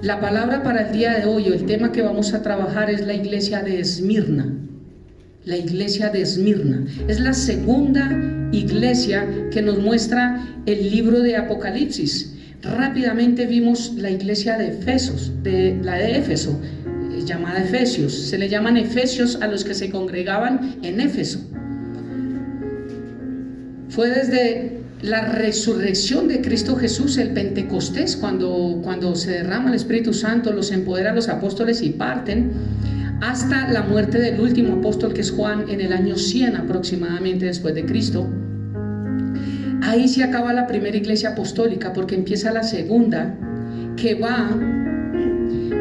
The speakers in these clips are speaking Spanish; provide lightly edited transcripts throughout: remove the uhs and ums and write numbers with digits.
La palabra para el día de hoy, o el tema que vamos a trabajar, es la iglesia de Esmirna. La iglesia de Esmirna es la segunda iglesia que nos muestra el libro de Apocalipsis. Rápidamente vimos la iglesia de Efesos, la de Éfeso, llamada Efesios. Se le llaman Efesios a los que se congregaban en Éfeso. Fue desde la resurrección de Cristo Jesús, el Pentecostés, cuando se derrama el Espíritu Santo, los empodera a los apóstoles y parten, hasta la muerte del último apóstol, que es Juan, en el año 100 aproximadamente después de Cristo. Ahí se acaba la primera iglesia apostólica, porque empieza la segunda, que va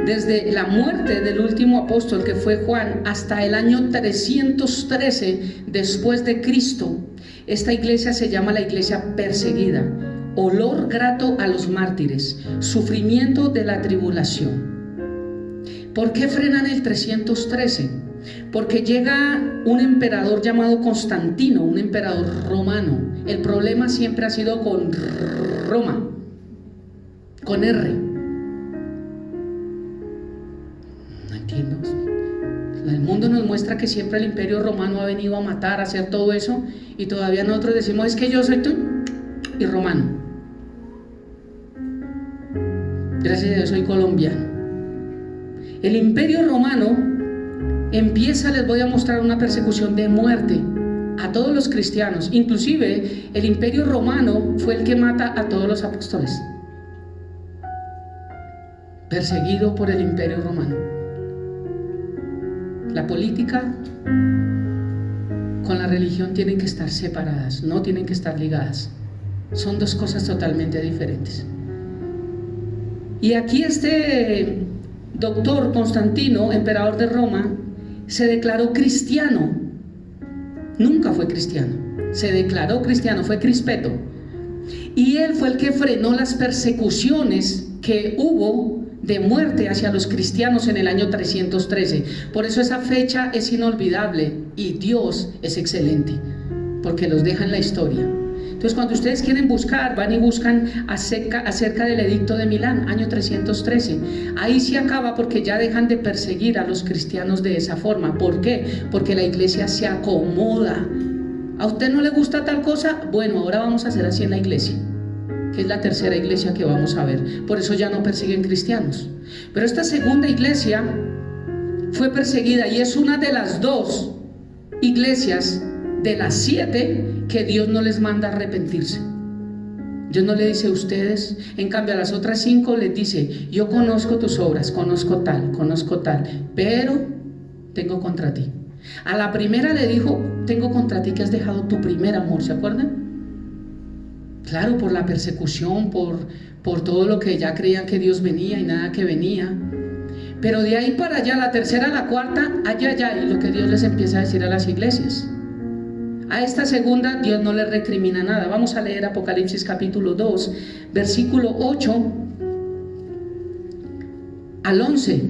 desde la muerte del último apóstol, que fue Juan, hasta el año 313 después de Cristo. Esta iglesia se llama la iglesia perseguida, olor grato a los mártires, sufrimiento de la tribulación. ¿Por qué frenan el 313? Porque llega un emperador llamado Constantino, un emperador romano. El problema siempre ha sido con Roma, con R. No entiendo. El mundo nos muestra que siempre el imperio romano ha venido a matar, a hacer todo eso, y todavía nosotros decimos: es que yo soy tú y romano. Gracias a Dios soy colombiano. El imperio romano empieza, les voy a mostrar, una persecución de muerte a todos los cristianos. Inclusive el imperio romano fue el que mata a todos los apóstoles, perseguido por el imperio romano. La política con la religión tienen que estar separadas, no tienen que estar ligadas. Son dos cosas totalmente diferentes. Y aquí este doctor Constantino, emperador de Roma, se declaró cristiano. Nunca fue cristiano, se declaró cristiano, fue Crispeto. Y él fue el que frenó las persecuciones que hubo de muerte hacia los cristianos en el año 313. Por eso esa fecha es inolvidable y Dios es excelente, porque los deja en la historia. Entonces, cuando ustedes quieren buscar, van y buscan acerca del edicto de Milán, año 313. Ahí se acaba, porque ya dejan de perseguir a los cristianos de esa forma. ¿Por qué? Porque la iglesia se acomoda. ¿A usted no le gusta tal cosa? Bueno, ahora vamos a hacer así en la iglesia, que es la tercera iglesia que vamos a ver. Por eso ya no persiguen cristianos. Pero esta segunda iglesia fue perseguida, y es una de las dos iglesias de las 7 que Dios no les manda arrepentirse. Dios no le dice a ustedes. En cambio, a las otras 5 les dice: yo conozco tus obras, conozco tal, pero tengo contra ti. A la primera le dijo: tengo contra ti que has dejado tu primer amor. ¿Se acuerdan? Claro, por la persecución, por todo lo que ya creían que Dios venía y nada que venía. Pero de ahí para allá, la tercera, la cuarta, allá, y lo que Dios les empieza a decir a las iglesias. A esta segunda Dios no le recrimina nada. Vamos a leer Apocalipsis capítulo 2, versículo 8 al 11.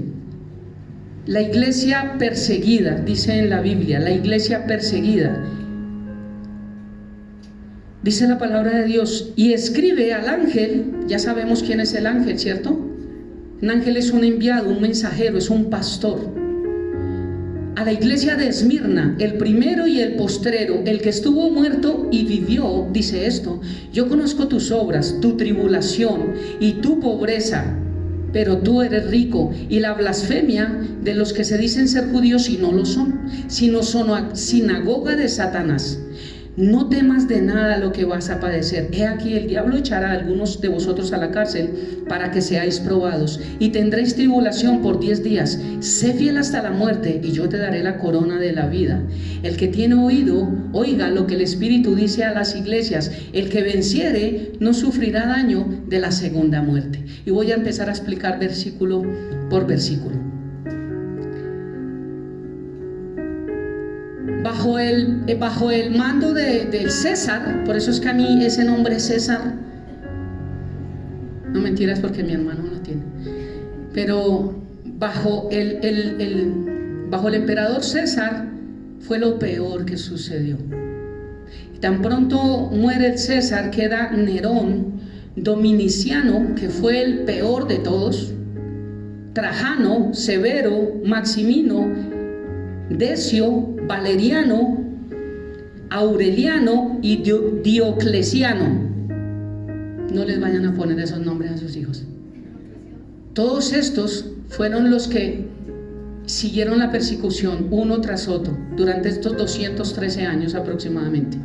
La iglesia perseguida, dice en la Biblia, la iglesia perseguida. Dice la palabra de Dios: y escribe al ángel. Ya sabemos quién es el ángel, ¿cierto? Un ángel es un enviado, un mensajero, es un pastor. A la iglesia de Esmirna, el primero y el postrero, el que estuvo muerto y vivió, dice esto: yo conozco tus obras, tu tribulación y tu pobreza, pero tú eres rico, y la blasfemia de los que se dicen ser judíos y no lo son, sino son sinagoga de Satanás. No temas de nada lo que vas a padecer. He aquí, el diablo echará a algunos de vosotros a la cárcel para que seáis probados, y tendréis tribulación por 10 días. Sé fiel hasta la muerte, y yo te daré la corona de la vida. El que tiene oído, oiga lo que el Espíritu dice a las iglesias. El que venciere no sufrirá daño de la segunda muerte. Y voy a empezar a explicar versículo por versículo. Bajo el mando del César, por eso es que a mí ese nombre César, no mentiras, porque mi hermano lo tiene, pero bajo el emperador César fue lo peor que sucedió. Y tan pronto muere el César, queda Nerón, Dominiciano, que fue el peor de todos. Trajano, Severo, Maximino, Decio, Valeriano, Aureliano y Diocleciano. No les vayan a poner esos nombres a sus hijos. Todos estos fueron los que siguieron la persecución uno tras otro durante estos 213 años aproximadamente.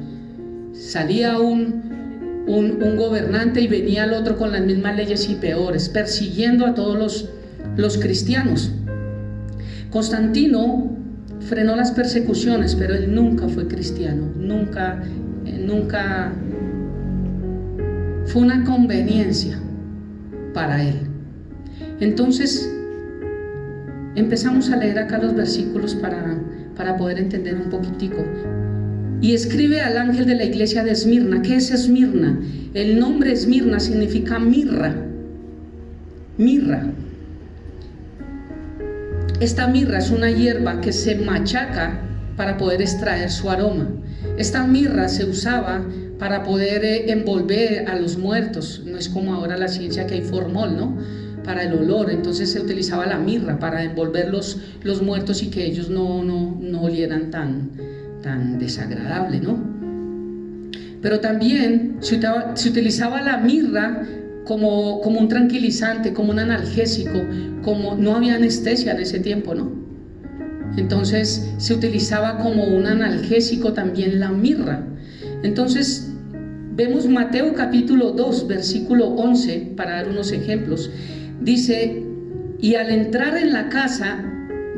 Salía un gobernante y venía el otro con las mismas leyes y peores, persiguiendo a todos los cristianos. Constantino frenó las persecuciones, pero él nunca fue cristiano, nunca fue una conveniencia para él. Entonces empezamos a leer acá los versículos para poder entender un poquitico. Y escribe al ángel de la iglesia de Esmirna. ¿Qué es Esmirna? El nombre Esmirna significa mirra. Mirra. Esta mirra es una hierba que se machaca para poder extraer su aroma. Esta mirra se usaba para poder envolver a los muertos. No es como ahora la ciencia que hay formol, ¿no? Para el olor. Entonces se utilizaba la mirra para envolver los muertos y que ellos no olieran tan desagradable, ¿no? Pero también se utilizaba la mirra como un tranquilizante, como un analgésico, como no había anestesia en ese tiempo, ¿no? Entonces se utilizaba como un analgésico también la mirra. Entonces vemos Mateo capítulo 2 versículo 11 para dar unos ejemplos. Dice: y al entrar en la casa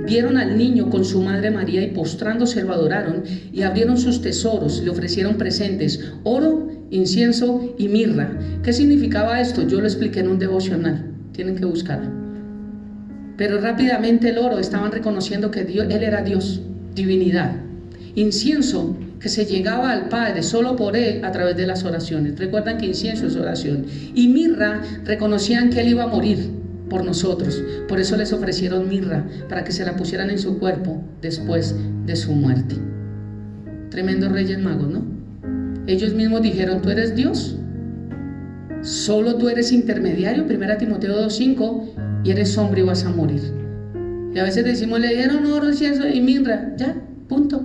vieron al niño con su madre María y postrándose lo adoraron y abrieron sus tesoros, le ofrecieron presentes, oro, incienso y mirra. ¿Qué significaba esto? Yo lo expliqué en un devocional, tienen que buscarlo. Pero rápidamente el oro, estaban reconociendo que Dios, Él era Dios, divinidad. Incienso, que se llegaba al Padre solo por Él a través de las oraciones. Recuerdan que incienso es oración. Y mirra, reconocían que Él iba a morir por nosotros, por eso les ofrecieron mirra, para que se la pusieran en su cuerpo después de su muerte. Tremendos reyes magos, ¿no? Ellos mismos dijeron: tú eres Dios, solo tú eres intermediario, 1 Timoteo 2:5, y eres hombre y vas a morir. Y a veces decimos: le dieron oro, incienso y mirra, ya, punto.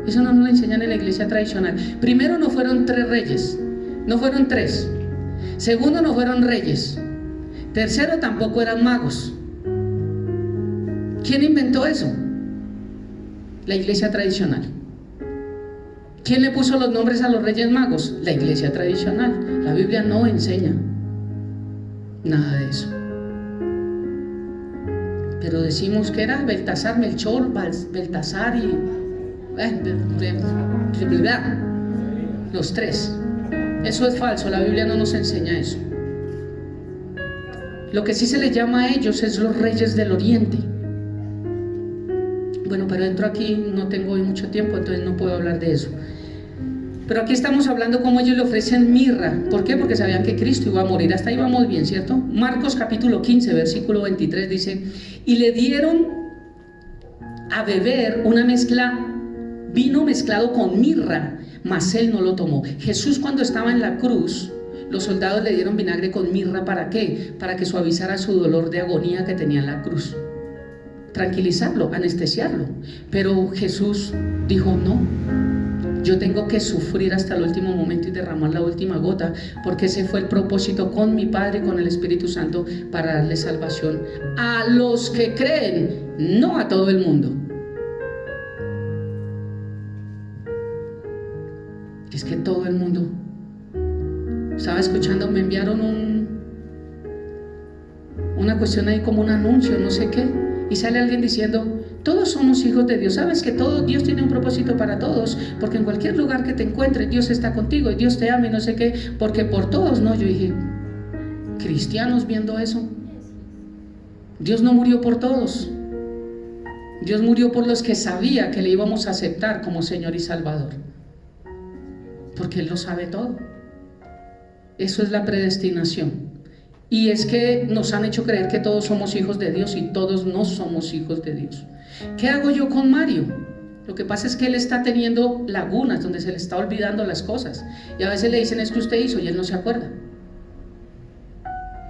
Eso no nos lo enseñan en la iglesia tradicional. Primero, no fueron 3 reyes, no fueron 3. Segundo, no fueron reyes. Tercero, tampoco eran magos. ¿Quién inventó eso? La iglesia tradicional. ¿Quién le puso los nombres a los reyes magos? La iglesia tradicional. La Biblia no enseña nada de eso. Pero decimos que era Beltasar, Melchor, Beltasar y los 3. Eso es falso, la Biblia no nos enseña eso. Lo que sí se les llama a ellos es los reyes del oriente. Bueno, pero entro aquí, no tengo hoy mucho tiempo, entonces no puedo hablar de eso. Pero aquí estamos hablando cómo ellos le ofrecen mirra. ¿Por qué? Porque sabían que Cristo iba a morir. Hasta ahí vamos bien, ¿cierto? Marcos capítulo 15, versículo 23 dice: y le dieron a beber una mezcla, vino mezclado con mirra, mas él no lo tomó. Jesús, cuando estaba en la cruz, los soldados le dieron vinagre con mirra. ¿Para qué? Para que suavizara su dolor de agonía que tenía en la cruz, tranquilizarlo, anestesiarlo. Pero Jesús dijo: no, yo tengo que sufrir hasta el último momento y derramar la última gota, porque ese fue el propósito con mi Padre y con el Espíritu Santo, para darle salvación a los que creen, no a todo el mundo. Es que todo el mundo. Estaba escuchando, me enviaron una cuestión ahí, como un anuncio, no sé qué, y sale alguien diciendo: todos somos hijos de Dios. Sabes que Dios tiene un propósito para todos, porque en cualquier lugar que te encuentres Dios está contigo y Dios te ama y no sé qué, porque por todos. No, yo dije: cristianos viendo eso. Dios no murió por todos. Dios murió por los que sabía que le íbamos a aceptar como Señor y Salvador, porque Él lo sabe todo. Eso es la predestinación. Y es que nos han hecho creer que todos somos hijos de Dios y todos no somos hijos de Dios. ¿Qué hago yo con Mario? Lo que pasa es que él está teniendo lagunas donde se le está olvidando las cosas, y a veces le dicen: es que usted hizo, y él no se acuerda.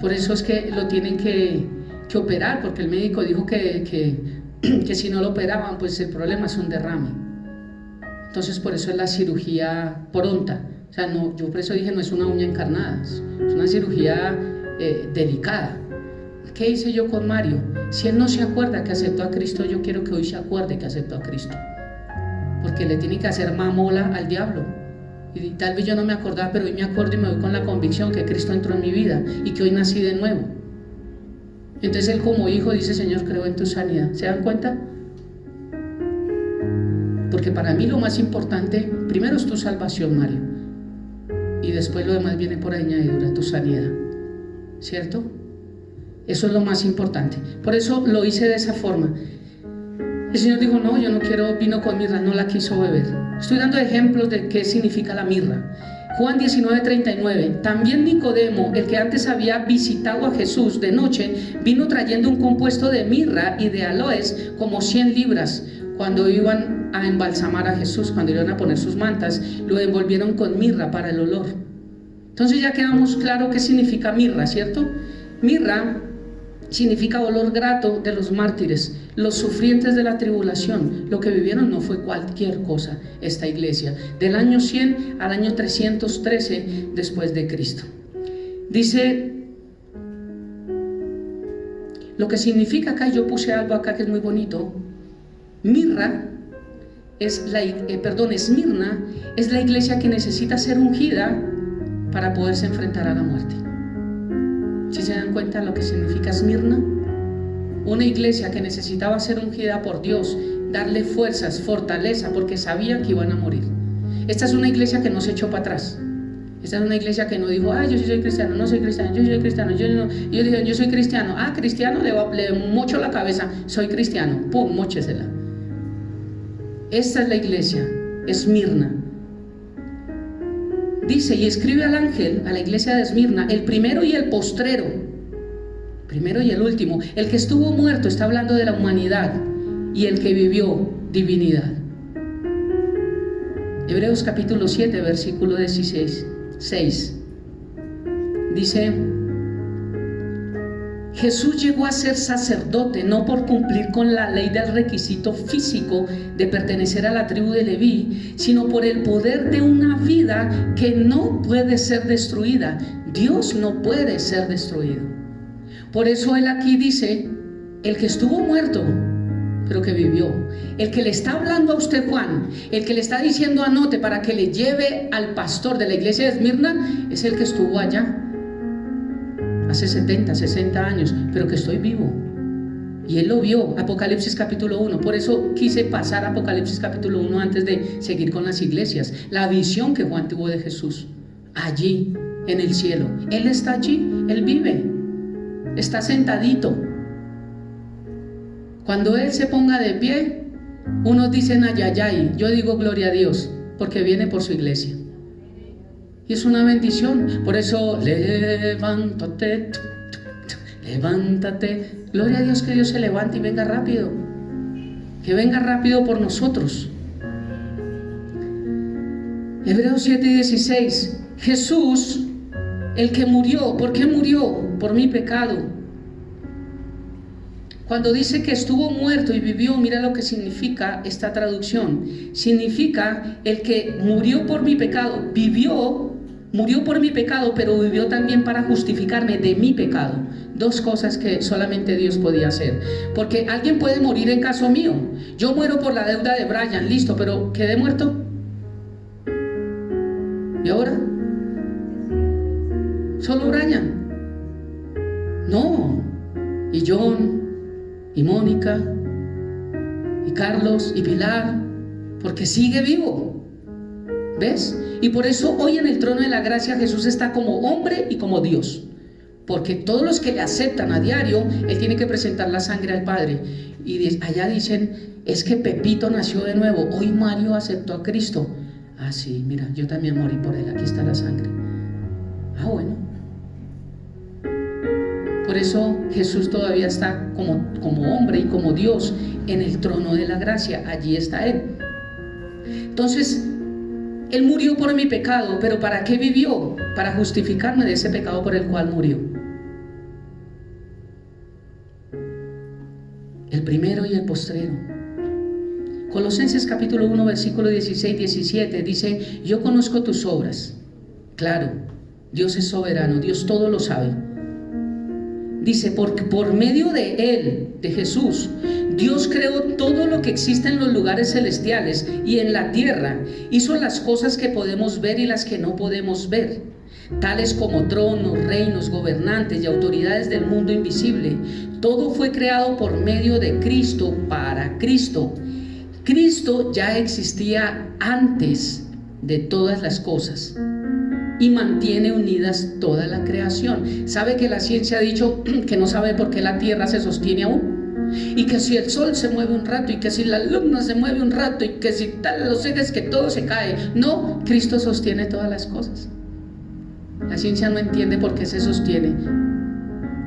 Por eso es que lo tienen que que operar, porque el médico dijo que si no lo operaban, pues el problema es un derrame. Entonces por eso es la cirugía pronta. O sea, no, yo por eso dije, no es una uña encarnada, es una cirugía delicada. ¿Qué hice yo con Mario? Si él no se acuerda que aceptó a Cristo, yo quiero que hoy se acuerde que aceptó a Cristo, porque le tiene que hacer mamola al diablo. Y tal vez yo no me acordaba, pero hoy me acuerdo y me voy con la convicción que Cristo entró en mi vida y que hoy nací de nuevo. Entonces él como hijo dice: Señor, creo en tu sanidad. ¿Se dan cuenta? Porque para mí lo más importante, primero es tu salvación, Mario, y después lo demás viene por añadidura, tu sanidad, ¿cierto? Eso es lo más importante. Por eso lo hice de esa forma. El Señor dijo: no, yo no quiero vino con mirra, no la quiso beber. Estoy dando ejemplos de qué significa la mirra. Juan 19:39. También Nicodemo, el que antes había visitado a Jesús de noche, vino trayendo un compuesto de mirra y de aloes, como 100 libras. Cuando iban a embalsamar a Jesús, cuando iban a poner sus mantas, lo envolvieron con mirra para el olor. Entonces ya quedamos claro qué significa mirra, ¿cierto? Mirra significa olor grato de los mártires, los sufrientes de la tribulación. Lo que vivieron no fue cualquier cosa. Esta iglesia, del año 100 al año 313 después de Cristo. Dice, lo que significa acá, yo puse algo acá que es muy bonito. Mirra Esmirna es la iglesia que necesita ser ungida para poderse enfrentar a la muerte. ¿Sí se dan cuenta de lo que significa Esmirna? Una iglesia que necesitaba ser ungida por Dios, darle fuerzas, fortaleza, porque sabía que iban a morir. Esta es una iglesia que no se echó para atrás. Esta es una iglesia que no dijo: yo sí soy cristiano, no soy cristiano, yo soy cristiano, yo no. Y yo dije: yo soy cristiano. Cristiano, le mocho la cabeza, soy cristiano, pum, móchesela. Esta es la iglesia, Esmirna. Dice, y escribe al ángel, a la iglesia de Esmirna, el primero y el postrero, primero y el último, el que estuvo muerto, está hablando de la humanidad, y el que vivió, divinidad. Hebreos capítulo 7, versículo 16, 6. Dice: Jesús llegó a ser sacerdote no por cumplir con la ley del requisito físico de pertenecer a la tribu de Leví, sino por el poder de una vida que no puede ser destruida. Dios no puede ser destruido. Por eso él aquí dice: el que estuvo muerto, pero que vivió. El que le está hablando a usted, Juan, el que le está diciendo anote para que le lleve al pastor de la iglesia de Esmirna, es el que estuvo allá hace 70, 60 años, pero que estoy vivo. Y él lo vio, Apocalipsis capítulo 1. Por eso quise pasar a Apocalipsis capítulo 1 antes de seguir con las iglesias. La visión que Juan tuvo de Jesús, allí, en el cielo. Él está allí, él vive, está sentadito. Cuando él se ponga de pie, unos dicen ayayay, yo digo gloria a Dios, porque viene por su iglesia. Y es una bendición. Por eso, levántate, levántate. Gloria a Dios, que Dios se levante y venga rápido. Que venga rápido por nosotros. Hebreos 7:16. Jesús, el que murió, ¿por qué murió? Por mi pecado. Cuando dice que estuvo muerto y vivió, mira lo que significa esta traducción. Significa el que murió por mi pecado, murió por mi pecado, pero vivió también para justificarme de mi pecado. Dos cosas que solamente Dios podía hacer. Porque alguien puede morir en caso mío. Yo muero por la deuda de Brian, listo, pero ¿quedé muerto? ¿Y ahora? ¿Solo Brian? No. Y John, y Mónica, y Carlos, y Pilar, porque sigue vivo. ¿Ves? Y por eso hoy en el trono de la gracia Jesús está como hombre y como Dios, porque todos los que le aceptan a diario, Él tiene que presentar la sangre al Padre. Y allá dicen: es que Pepito nació de nuevo, hoy Mario aceptó a Cristo. Sí, mira, yo también morí por él, aquí está la sangre. Bueno. Por eso Jesús todavía está como hombre y como Dios en el trono de la gracia, allí está Él. Entonces, Él murió por mi pecado, pero ¿para qué vivió? Para justificarme de ese pecado por el cual murió. el primero y el postrero. Colosenses capítulo 1, versículo 16-17 dice: yo conozco tus obras. Claro, Dios es soberano, Dios todo lo sabe. Dice, porque por medio de Él, de Jesús, Dios creó todo lo que existe en los lugares celestiales y en la tierra. Hizo las cosas que podemos ver y las que no podemos ver, tales como tronos, reinos, gobernantes y autoridades del mundo invisible. Todo fue creado por medio de Cristo, para Cristo. Cristo ya existía antes de todas las cosas y mantiene unidas toda la creación. ¿Sabe que la ciencia ha dicho que no sabe por qué la tierra se sostiene aún? Y que si el sol se mueve un rato, y que si la luna se mueve un rato, y que si tal, los ejes, que todo se cae. No, Cristo sostiene todas las cosas. La ciencia no entiende por qué se sostiene.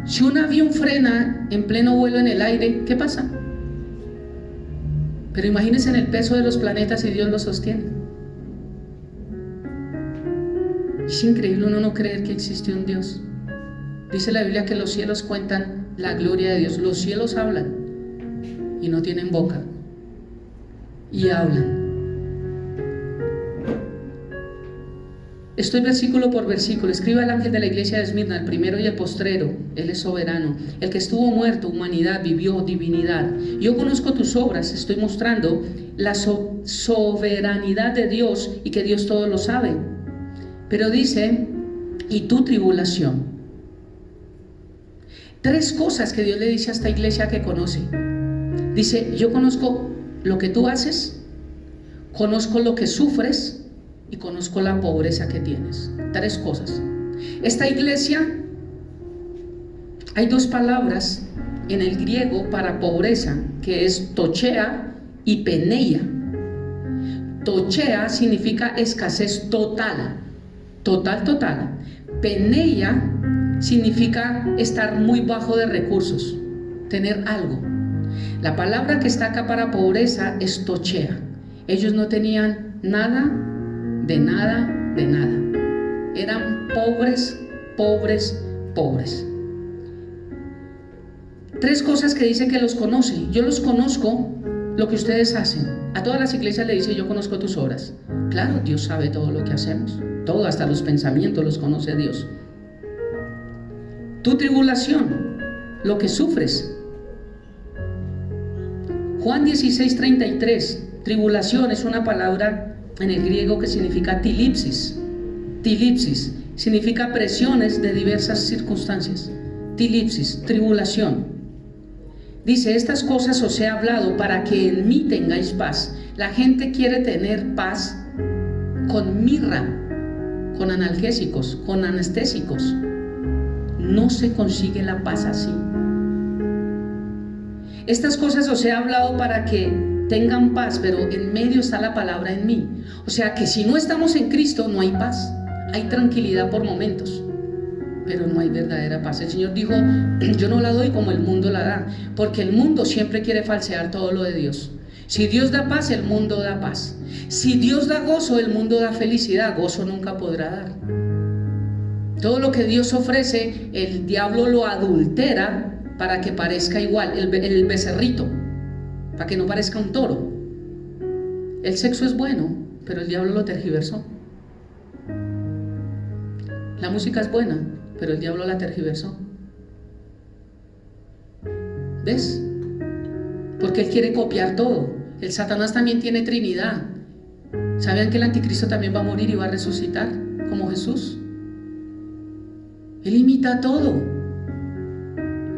Si un avión frena en pleno vuelo en el aire, ¿qué pasa? Pero imagínense en el peso de los planetas y Dios los sostiene. Es increíble uno no creer que existe un Dios. Dice la Biblia que los cielos cuentan la gloria de Dios. Los cielos hablan y no tienen boca, y hablan. Estoy versículo por versículo. Escribe al ángel de la iglesia de Esmirna, el primero y el postrero. Él es soberano. El que estuvo muerto, humanidad, vivió, divinidad. Yo conozco tus obras. Estoy mostrando la soberanidad de Dios y que Dios todo lo sabe. Pero dice, y tu tribulación. 3 cosas que Dios le dice a esta iglesia que conoce. Dice, yo conozco lo que tú haces, conozco lo que sufres y conozco la pobreza que tienes. 3 cosas. Esta iglesia, hay 2 palabras en el griego para pobreza, que es tochea y peneia. Tochea significa escasez total. Total. Peneia significa estar muy bajo de recursos, tener algo. La palabra que está acá para pobreza es tochea. Ellos no tenían nada, de nada. Eran pobres. 3 cosas que dice que los conoce. Yo los conozco, lo que ustedes hacen. A todas las iglesias le dice, yo conozco tus obras. Claro, Dios sabe todo lo que hacemos. Todo, hasta los pensamientos los conoce Dios. Tu tribulación, lo que sufres. Juan 16:33. Tribulación es una palabra en el griego que significa tilipsis. Tilipsis significa presiones de diversas circunstancias. Tilipsis, tribulación. Dice, estas cosas os he hablado para que en mí tengáis paz. La gente quiere tener paz con mirra, con analgésicos, con anestésicos. No se consigue la paz así. Estas cosas os he hablado para que tengan paz, pero en medio está la palabra en mí. O sea que si no estamos en Cristo, no hay paz. Hay tranquilidad por momentos, pero no hay verdadera paz. El Señor dijo, yo no la doy como el mundo la da, porque el mundo siempre quiere falsear todo lo de Dios. Si Dios da paz, el mundo da paz. Si Dios da gozo, el mundo da felicidad. Gozo nunca podrá dar. Todo lo que Dios ofrece, el diablo lo adultera para que parezca igual. El becerrito, para que no parezca un toro. El sexo es bueno, pero el diablo lo tergiversó. La música es buena, pero el diablo la tergiversó. ¿Ves? Porque él quiere copiar todo. El Satanás también tiene Trinidad. ¿Sabían que el anticristo también va a morir y va a resucitar como Jesús? Él imita todo.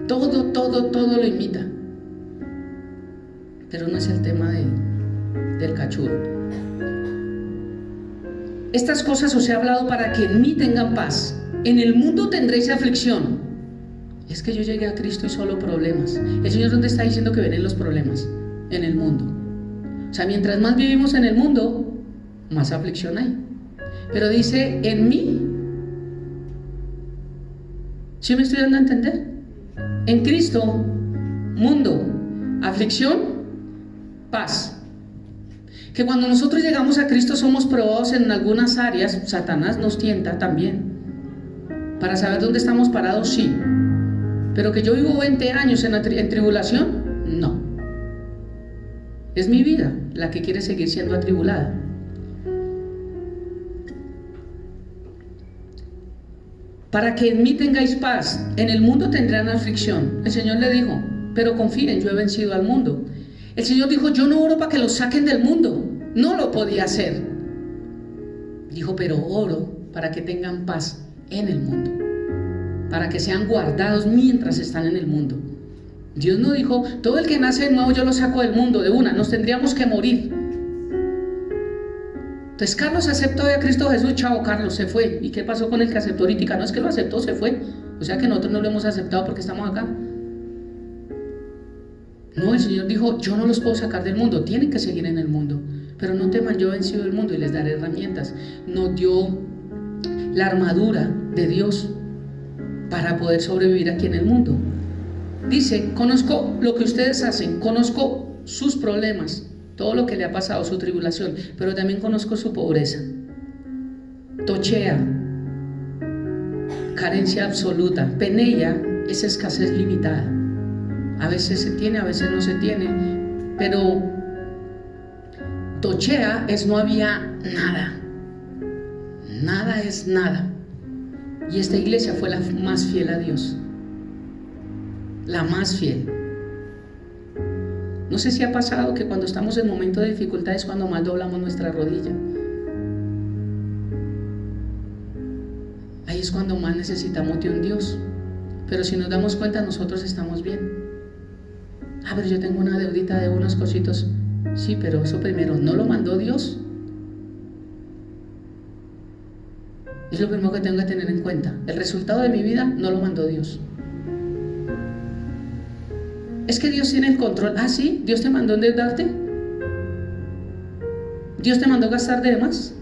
Todo lo imita. Pero no es el tema del cachudo. Estas cosas os he hablado para que en mí tengan paz. En el mundo tendréis aflicción. Es que yo llegué a Cristo y solo problemas. El Señor, ¿dónde está diciendo que vienen los problemas? En el mundo. O sea, mientras más vivimos en el mundo, más aflicción hay. Pero dice, en mí. ¿Sí me estoy dando a entender? En Cristo, mundo, aflicción, paz. Que cuando nosotros llegamos a Cristo somos probados en algunas áreas. Satanás nos tienta también. Para saber dónde estamos parados, sí. Pero que yo vivo 20 años en tribulación, no. Es mi vida la que quiere seguir siendo atribulada. Para que en mí tengáis paz, en el mundo tendrán aflicción. El Señor le dijo, pero confíen, yo he vencido al mundo. El Señor dijo, yo no oro para que los saquen del mundo. No lo podía hacer. Dijo, pero oro para que tengan paz en el mundo, para que sean guardados mientras están en el mundo. Dios no dijo, todo el que nace de nuevo yo lo saco del mundo de una, nos tendríamos que morir. Entonces Carlos aceptó a Cristo Jesús, chao, Carlos se fue. ¿Y qué pasó con el que aceptó ahorita? No es que lo aceptó, se fue. O sea que nosotros no lo hemos aceptado porque estamos acá. No, el Señor dijo, yo no los puedo sacar del mundo, tienen que seguir en el mundo, pero no teman, yo he vencido el mundo y les daré herramientas. Nos dio la armadura de Dios para poder sobrevivir aquí en el mundo. Dice, conozco lo que ustedes hacen, conozco sus problemas, todo lo que le ha pasado, su tribulación, pero también conozco su pobreza. Tochea, carencia absoluta. Peneia es escasez limitada. A veces se tiene, a veces no se tiene, pero tochea es no había nada. Nada es nada. Y esta iglesia fue la más fiel a Dios. La más fiel. No sé si ha pasado que cuando estamos en momentos de dificultad es cuando más doblamos nuestra rodilla. Ahí es cuando más necesitamos de un Dios. Pero si nos damos cuenta, nosotros estamos bien. Pero yo tengo una deudita de unos cositos. Sí, pero eso primero, ¿no lo mandó Dios? Es lo primero que tengo que tener en cuenta. El resultado de mi vida no lo mandó Dios. Es que Dios tiene el control. Ah, sí, Dios te mandó endeudarte. Dios te mandó gastar de más.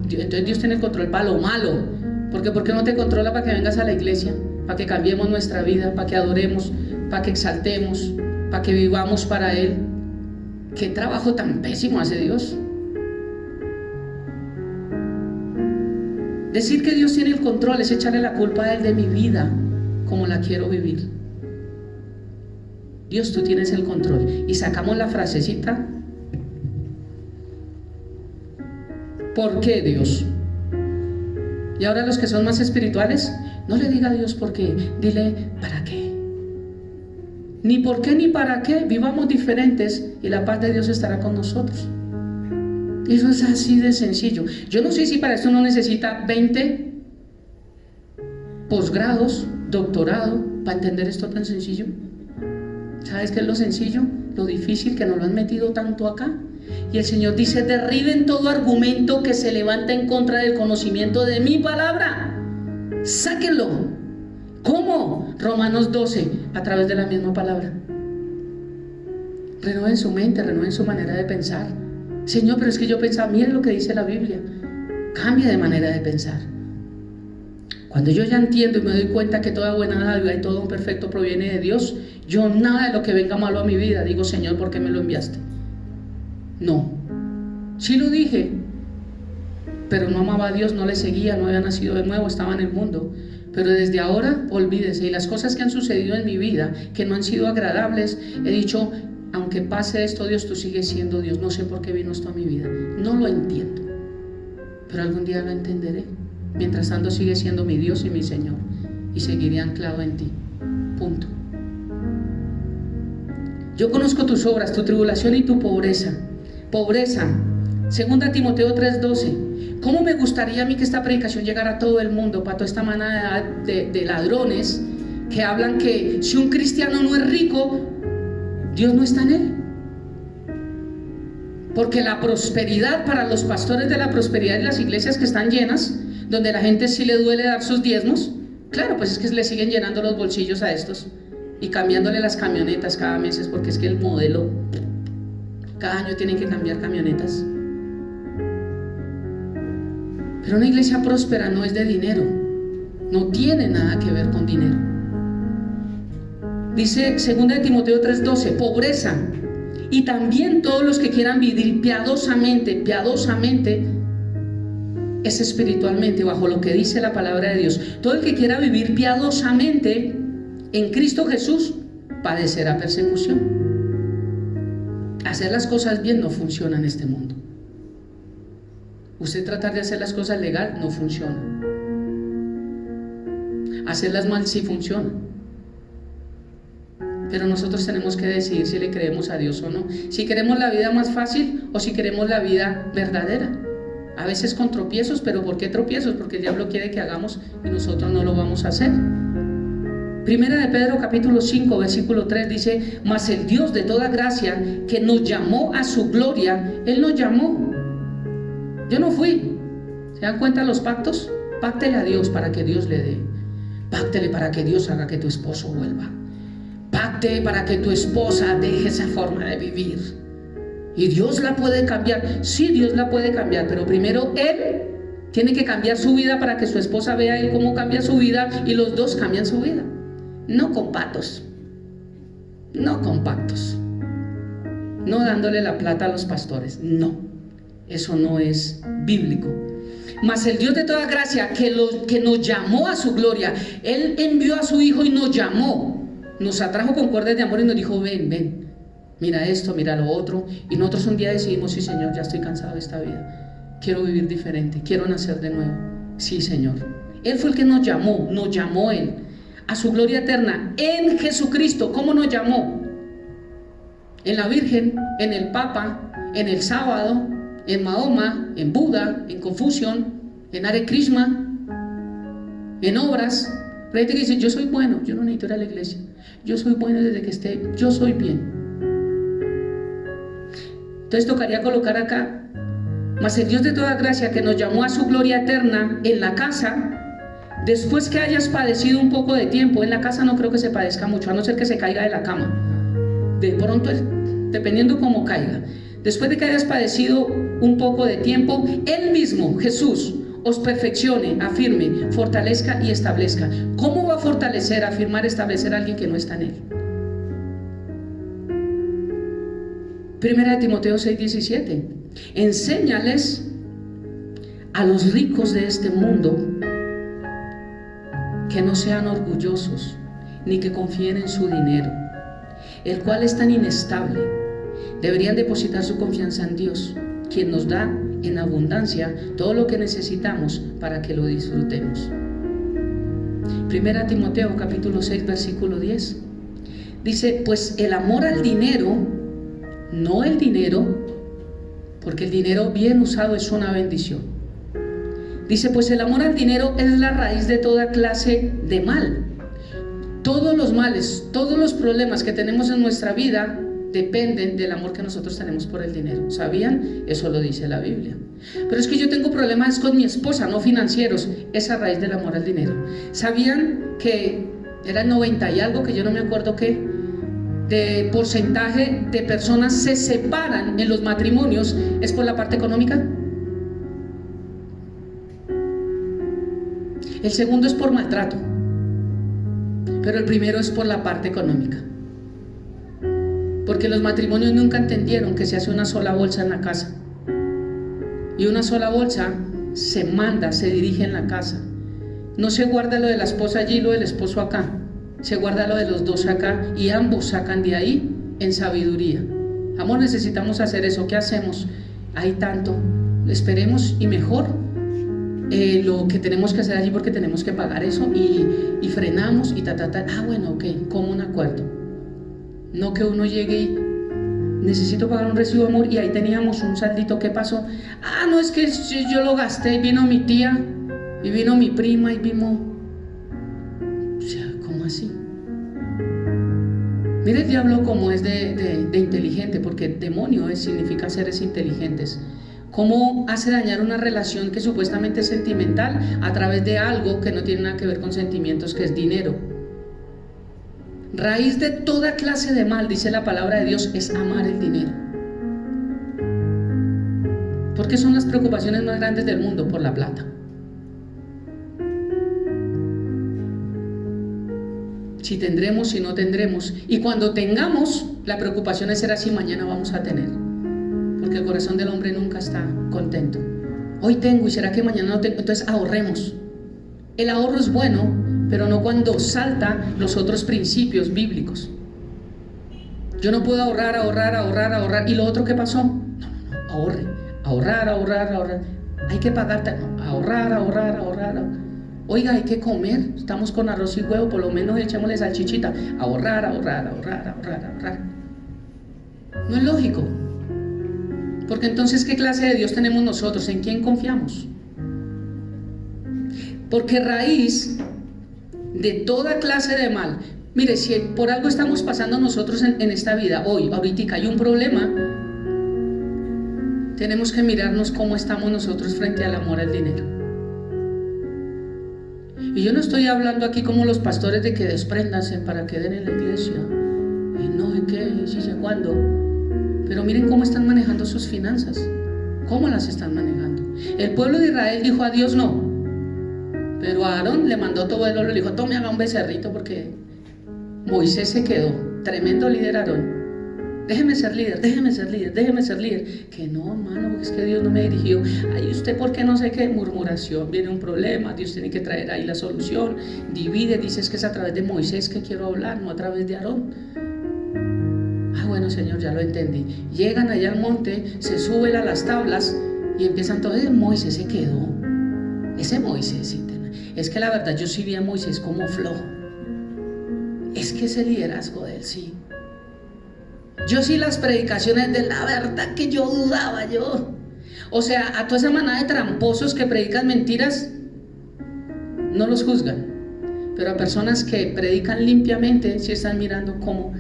Entonces Dios tiene el control para lo malo. Porque ¿por qué no te controla para que vengas a la iglesia? Para que cambiemos nuestra vida, para que adoremos, para que exaltemos, para que vivamos para Él. ¿Qué trabajo tan pésimo hace Dios? Decir que Dios tiene el control es echarle la culpa a Él de mi vida, como la quiero vivir. Dios, tú tienes el control. Y sacamos la frasecita. ¿Por qué, Dios? Y ahora los que son más espirituales, no le diga a Dios por qué, dile ¿para qué? Ni por qué ni para qué, vivamos diferentes y la paz de Dios estará con nosotros. Eso es así de sencillo. Yo no sé si para esto uno necesita 20 posgrados, doctorado, para entender esto tan sencillo. ¿Sabes qué es lo sencillo? Lo difícil que nos lo han metido tanto acá. Y el Señor dice, derriben todo argumento que se levanta en contra del conocimiento de mi palabra. Sáquenlo. ¿Cómo? Romanos 12, a través de la misma palabra. Renueven su mente, renueven su manera de pensar. Señor, pero es que yo pensaba, miren lo que dice la Biblia. Cambia de manera de pensar. Cuando yo ya entiendo y me doy cuenta que toda buena dádiva y todo perfecto proviene de Dios, yo nada de lo que venga malo a mi vida digo, Señor, ¿por qué me lo enviaste? No. Sí lo dije, pero no amaba a Dios, no le seguía, no había nacido de nuevo, estaba en el mundo. Pero desde ahora, olvídese. Y las cosas que han sucedido en mi vida, que no han sido agradables, he dicho, aunque pase esto, Dios, tú sigues siendo Dios. No sé por qué vino esto a mi vida. No lo entiendo, pero algún día lo entenderé. Mientras tanto, sigue siendo mi Dios y mi Señor. Y seguiré anclado en ti. Punto. Yo conozco tus obras, tu tribulación y tu pobreza. Pobreza. 2 Timoteo 3:12. ¿Cómo me gustaría a mí que esta predicación llegara a todo el mundo, para toda esta manada de ladrones que hablan que si un cristiano no es rico, Dios no está en él? Porque la prosperidad, para los pastores de la prosperidad, de las iglesias que están llenas, donde la gente sí le duele dar sus diezmos, claro, pues es que le siguen llenando los bolsillos a estos y cambiándole las camionetas cada mes, es porque es que el modelo, cada año tienen que cambiar camionetas. Pero una iglesia próspera no es de dinero, no tiene nada que ver con dinero. Dice 2 Timoteo 3:12, pobreza. Y también todos los que quieran vivir piadosamente es espiritualmente, bajo lo que dice la palabra de Dios. Todo el que quiera vivir piadosamente en Cristo Jesús padecerá persecución. Hacer las cosas bien no funciona en este mundo. Usted tratar de hacer las cosas legal no funciona. Hacerlas mal sí funciona. Pero nosotros tenemos que decidir si le creemos a Dios o no. Si queremos la vida más fácil o si queremos la vida verdadera. A veces con tropiezos, pero ¿por qué tropiezos? Porque el diablo quiere que hagamos y nosotros no lo vamos a hacer. Primera de Pedro capítulo 5 versículo 3 dice: mas el Dios de toda gracia, que nos llamó a su gloria, Él nos llamó. Yo no fui. ¿Se dan cuenta los pactos? Páctele a Dios para que Dios le dé. Páctele para que Dios haga que tu esposo vuelva. Pacte para que tu esposa deje esa forma de vivir. Y Dios la puede cambiar. Sí, Dios la puede cambiar, pero primero Él tiene que cambiar su vida para que su esposa vea Él cómo cambia su vida y los dos cambian su vida. No con patos, no con pactos, no dándole la plata a los pastores. No, eso no es bíblico. Mas el Dios de toda gracia, que nos llamó a su gloria, Él envió a su Hijo y nos llamó, nos atrajo con cuerdas de amor y nos dijo: ven, ven, mira esto, mira lo otro. Y nosotros un día decidimos: sí, Señor, ya estoy cansado de esta vida, quiero vivir diferente, quiero nacer de nuevo. Sí, Señor. Él fue el que nos llamó Él a su gloria eterna en Jesucristo. ¿Cómo nos llamó? En la Virgen, en el Papa, en el sábado, en Mahoma, en Buda, en Confusión, en Hare Krishna, en obras. Pero hay gente que dice: yo soy bueno, yo no necesito ir a la iglesia, yo soy bueno desde que esté, yo soy bien. Entonces tocaría colocar acá: mas el Dios de toda gracia, que nos llamó a su gloria eterna en la casa, después que hayas padecido un poco de tiempo. En la casa no creo que se padezca mucho, a no ser que se caiga de la cama de pronto, dependiendo cómo caiga. Después de que hayas padecido un poco de tiempo, Él mismo, Jesús, os perfeccione, afirme, fortalezca y establezca. ¿Cómo va a fortalecer, afirmar, establecer a alguien que no está en Él? Primera de Timoteo 6:17. Enséñales a los ricos de este mundo que no sean orgullosos, ni que confíen en su dinero, el cual es tan inestable. Deberían depositar su confianza en Dios, quien nos da en abundancia todo lo que necesitamos para que lo disfrutemos. Primera Timoteo capítulo 6 versículo 10 dice: pues el amor al dinero, no el dinero, porque el dinero bien usado es una bendición. Dice: pues el amor al dinero es la raíz de toda clase de mal. Todos los males, todos los problemas que tenemos en nuestra vida dependen del amor que nosotros tenemos por el dinero. ¿Sabían? Eso lo dice la Biblia. Pero es que yo tengo problemas con mi esposa, no financieros. Es a raíz del amor al dinero. ¿Sabían que era el 90 y algo, que yo no me acuerdo qué, de porcentaje de personas se separan en los matrimonios es por la parte económica? El segundo es por maltrato, pero el primero es por la parte económica. Porque los matrimonios nunca entendieron que se hace una sola bolsa en la casa. Y una sola bolsa se manda, se dirige en la casa. No se guarda lo de la esposa allí y lo del esposo acá. Se guarda lo de los dos acá y ambos sacan de ahí en sabiduría. Amor, necesitamos hacer eso. ¿Qué hacemos? Hay tanto. Esperemos y mejor lo que tenemos que hacer allí porque tenemos que pagar eso y frenamos y Ah, bueno, ok, como un acuerdo. No que uno llegue y necesito pagar un recibo de amor y ahí teníamos un saldito. ¿Qué pasó? Ah, no, es que yo lo gasté y vino mi tía y vino mi prima y vino... O sea, ¿cómo así? Mira el diablo como es de inteligente, porque demonio significa seres inteligentes. ¿Cómo hace dañar una relación que supuestamente es sentimental a través de algo que no tiene nada que ver con sentimientos, que es dinero? Raíz de toda clase de mal, dice la palabra de Dios, es amar el dinero. ¿Por qué son las preocupaciones más grandes del mundo? Por la plata. Si tendremos, si no tendremos. Y cuando tengamos, la preocupación es será si mañana vamos a tener. Porque el corazón del hombre nunca está contento. Hoy tengo y será que mañana no tengo. Entonces ahorremos. El ahorro es bueno, pero no cuando salta los otros principios bíblicos. Yo no puedo ahorrar. ¿Y lo otro qué pasó? No, ahorre, ahorrar. Hay que pagar, ahorrar. Oiga, hay que comer, estamos con arroz y huevo, por lo menos echémosle salchichita. Ahorrar. No es lógico. Porque entonces, ¿qué clase de Dios tenemos nosotros? ¿En quién confiamos? Porque raíz de toda clase de mal, mire, si por algo estamos pasando nosotros en esta vida, ahorita hay un problema, tenemos que mirarnos cómo estamos nosotros frente al amor al dinero. Y yo no estoy hablando aquí como los pastores de que despréndanse para que den en la iglesia, y no sé qué, si sé cuándo, pero miren cómo están manejando sus finanzas, cómo las están manejando. El pueblo de Israel dijo a Dios no, pero a Aarón le mandó todo el oro, le dijo, tome, haga un becerrito, porque Moisés se quedó, tremendo líder Aarón. Déjeme ser líder. Que no, hermano, porque es que Dios no me dirigió. Ay, usted, ¿por qué no sé qué? Murmuración, viene un problema, Dios tiene que traer ahí la solución. Divide, dices que es a través de Moisés que quiero hablar, no a través de Aarón. Bueno, Señor, ya lo entendí. Llegan allá al monte, se suben a las tablas y empiezan todo. Moisés se quedó. Ese Moisés, sí, es que la verdad yo sí vi a Moisés como flojo. Es que ese liderazgo de él, sí. Yo sí las predicaciones de la verdad que yo dudaba yo. O sea, a toda esa manada de tramposos que predican mentiras, no los juzgan. Pero a personas que predican limpiamente, sí están mirando como...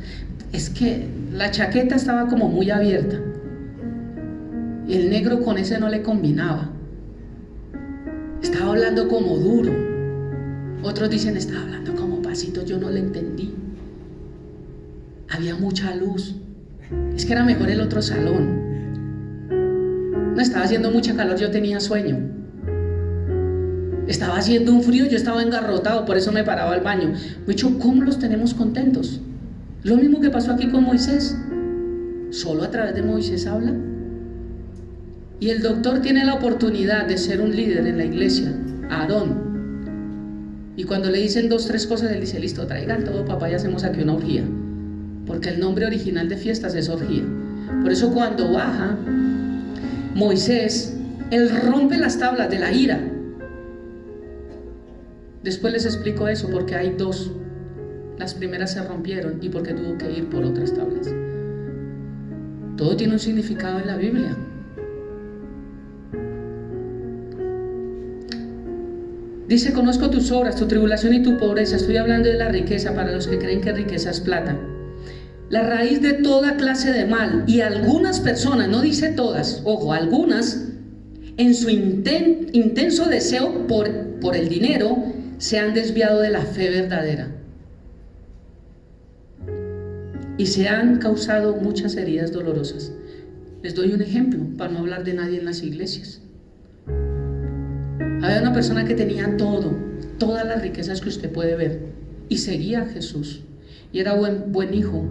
Es que la chaqueta estaba como muy abierta. Y el negro con ese no le combinaba. Estaba hablando como duro. Otros dicen, estaba hablando como pasito, yo no le entendí. Había mucha luz. Es que era mejor el otro salón. No estaba haciendo mucha calor, yo tenía sueño. Estaba haciendo un frío, yo estaba engarrotado, por eso me paraba al baño. Mucho, ¿cómo los tenemos contentos? Lo mismo que pasó aquí con Moisés. Solo a través de Moisés habla. Y el doctor tiene la oportunidad de ser un líder en la iglesia, Aarón. Y cuando le dicen 2, 3 cosas, él dice, listo, traigan todo, papá, y hacemos aquí una orgía. Porque el nombre original de fiestas es orgía. Por eso cuando baja Moisés, él rompe las tablas de la ira. Después les explico eso, porque hay 2. Las primeras se rompieron y porque tuvo que ir por otras tablas. Todo tiene un significado en la Biblia. Dice, conozco tus obras, tu tribulación y tu pobreza. Estoy hablando de la riqueza para los que creen que riqueza es plata. La raíz de toda clase de mal. Y algunas personas, no dice todas, ojo, algunas, en su intenso deseo por el dinero, se han desviado de la fe verdadera. Y se han causado muchas heridas dolorosas. Les doy un ejemplo, para no hablar de nadie en las iglesias. Había una persona que tenía todas las riquezas que usted puede ver, y seguía a Jesús, y era buen hijo,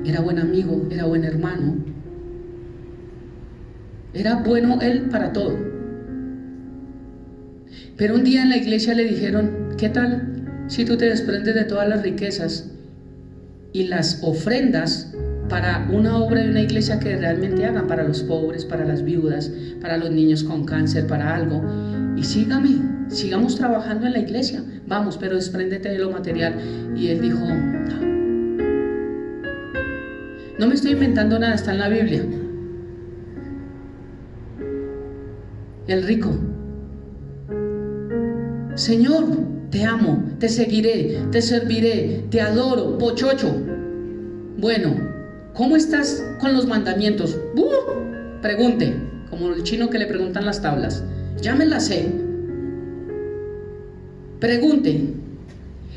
era buen amigo, era buen hermano, era bueno él para todo. Pero un día en la iglesia le dijeron, ¿qué tal si tú te desprendes de todas las riquezas y las ofrendas para una obra de una iglesia que realmente hagan para los pobres, para las viudas, para los niños con cáncer, para algo? Y sigamos trabajando en la iglesia, vamos, pero despréndete de lo material. Y él dijo, no me estoy inventando nada, está en la Biblia. El rico, Señor, te amo, te seguiré, te serviré, te adoro, pochocho. Bueno, ¿cómo estás con los mandamientos? Pregunte, como el chino que le preguntan las tablas. Ya me las sé. Pregunte.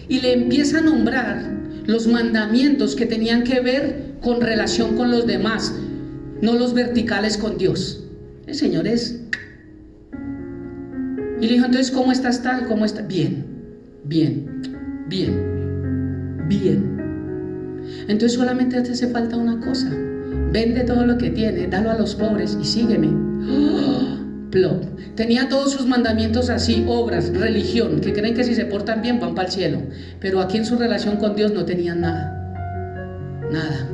Y le empieza a nombrar los mandamientos que tenían que ver con relación con los demás, no los verticales con Dios. El Señor es. Y le dijo, entonces, ¿cómo estás tal? ¿Cómo estás? Bien. Entonces solamente te hace falta una cosa. Vende todo lo que tiene, dalo a los pobres y sígueme. Plop. Tenía todos sus mandamientos así, obras, religión, que creen que si se portan bien van para el cielo. Pero aquí en su relación con Dios no tenían nada. nada.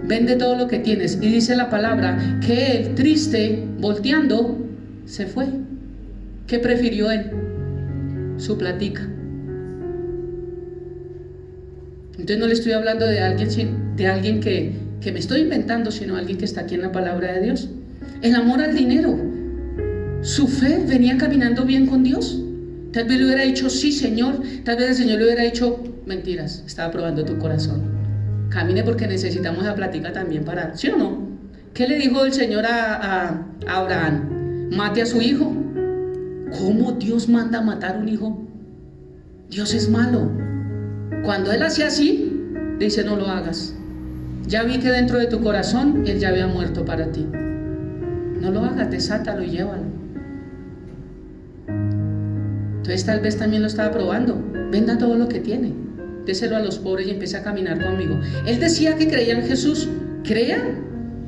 Vende todo lo que tienes. Y dice la palabra que el triste, volteando, se fue. ¿Qué prefirió él? Su platica. Entonces no le estoy hablando de alguien que me estoy inventando, sino alguien que está aquí en la palabra de Dios. El amor al dinero. Su fe venía caminando bien con Dios. Tal vez le hubiera dicho sí, Señor. Tal vez el Señor le hubiera dicho mentiras. Estaba probando tu corazón. Camine porque necesitamos la plática también para... ¿Sí o no? ¿Qué le dijo el Señor a Abraham? Mate a su hijo. ¿Cómo Dios manda a matar un hijo? Dios es malo. Cuando Él hacía así, dice no lo hagas. Ya vi que dentro de tu corazón Él ya había muerto para ti. No lo hagas, desátalo y llévalo. Entonces tal vez también lo estaba probando. Venda todo lo que tiene, déselo a los pobres y empiece a caminar conmigo. Él decía que creía en Jesús. ¿Crea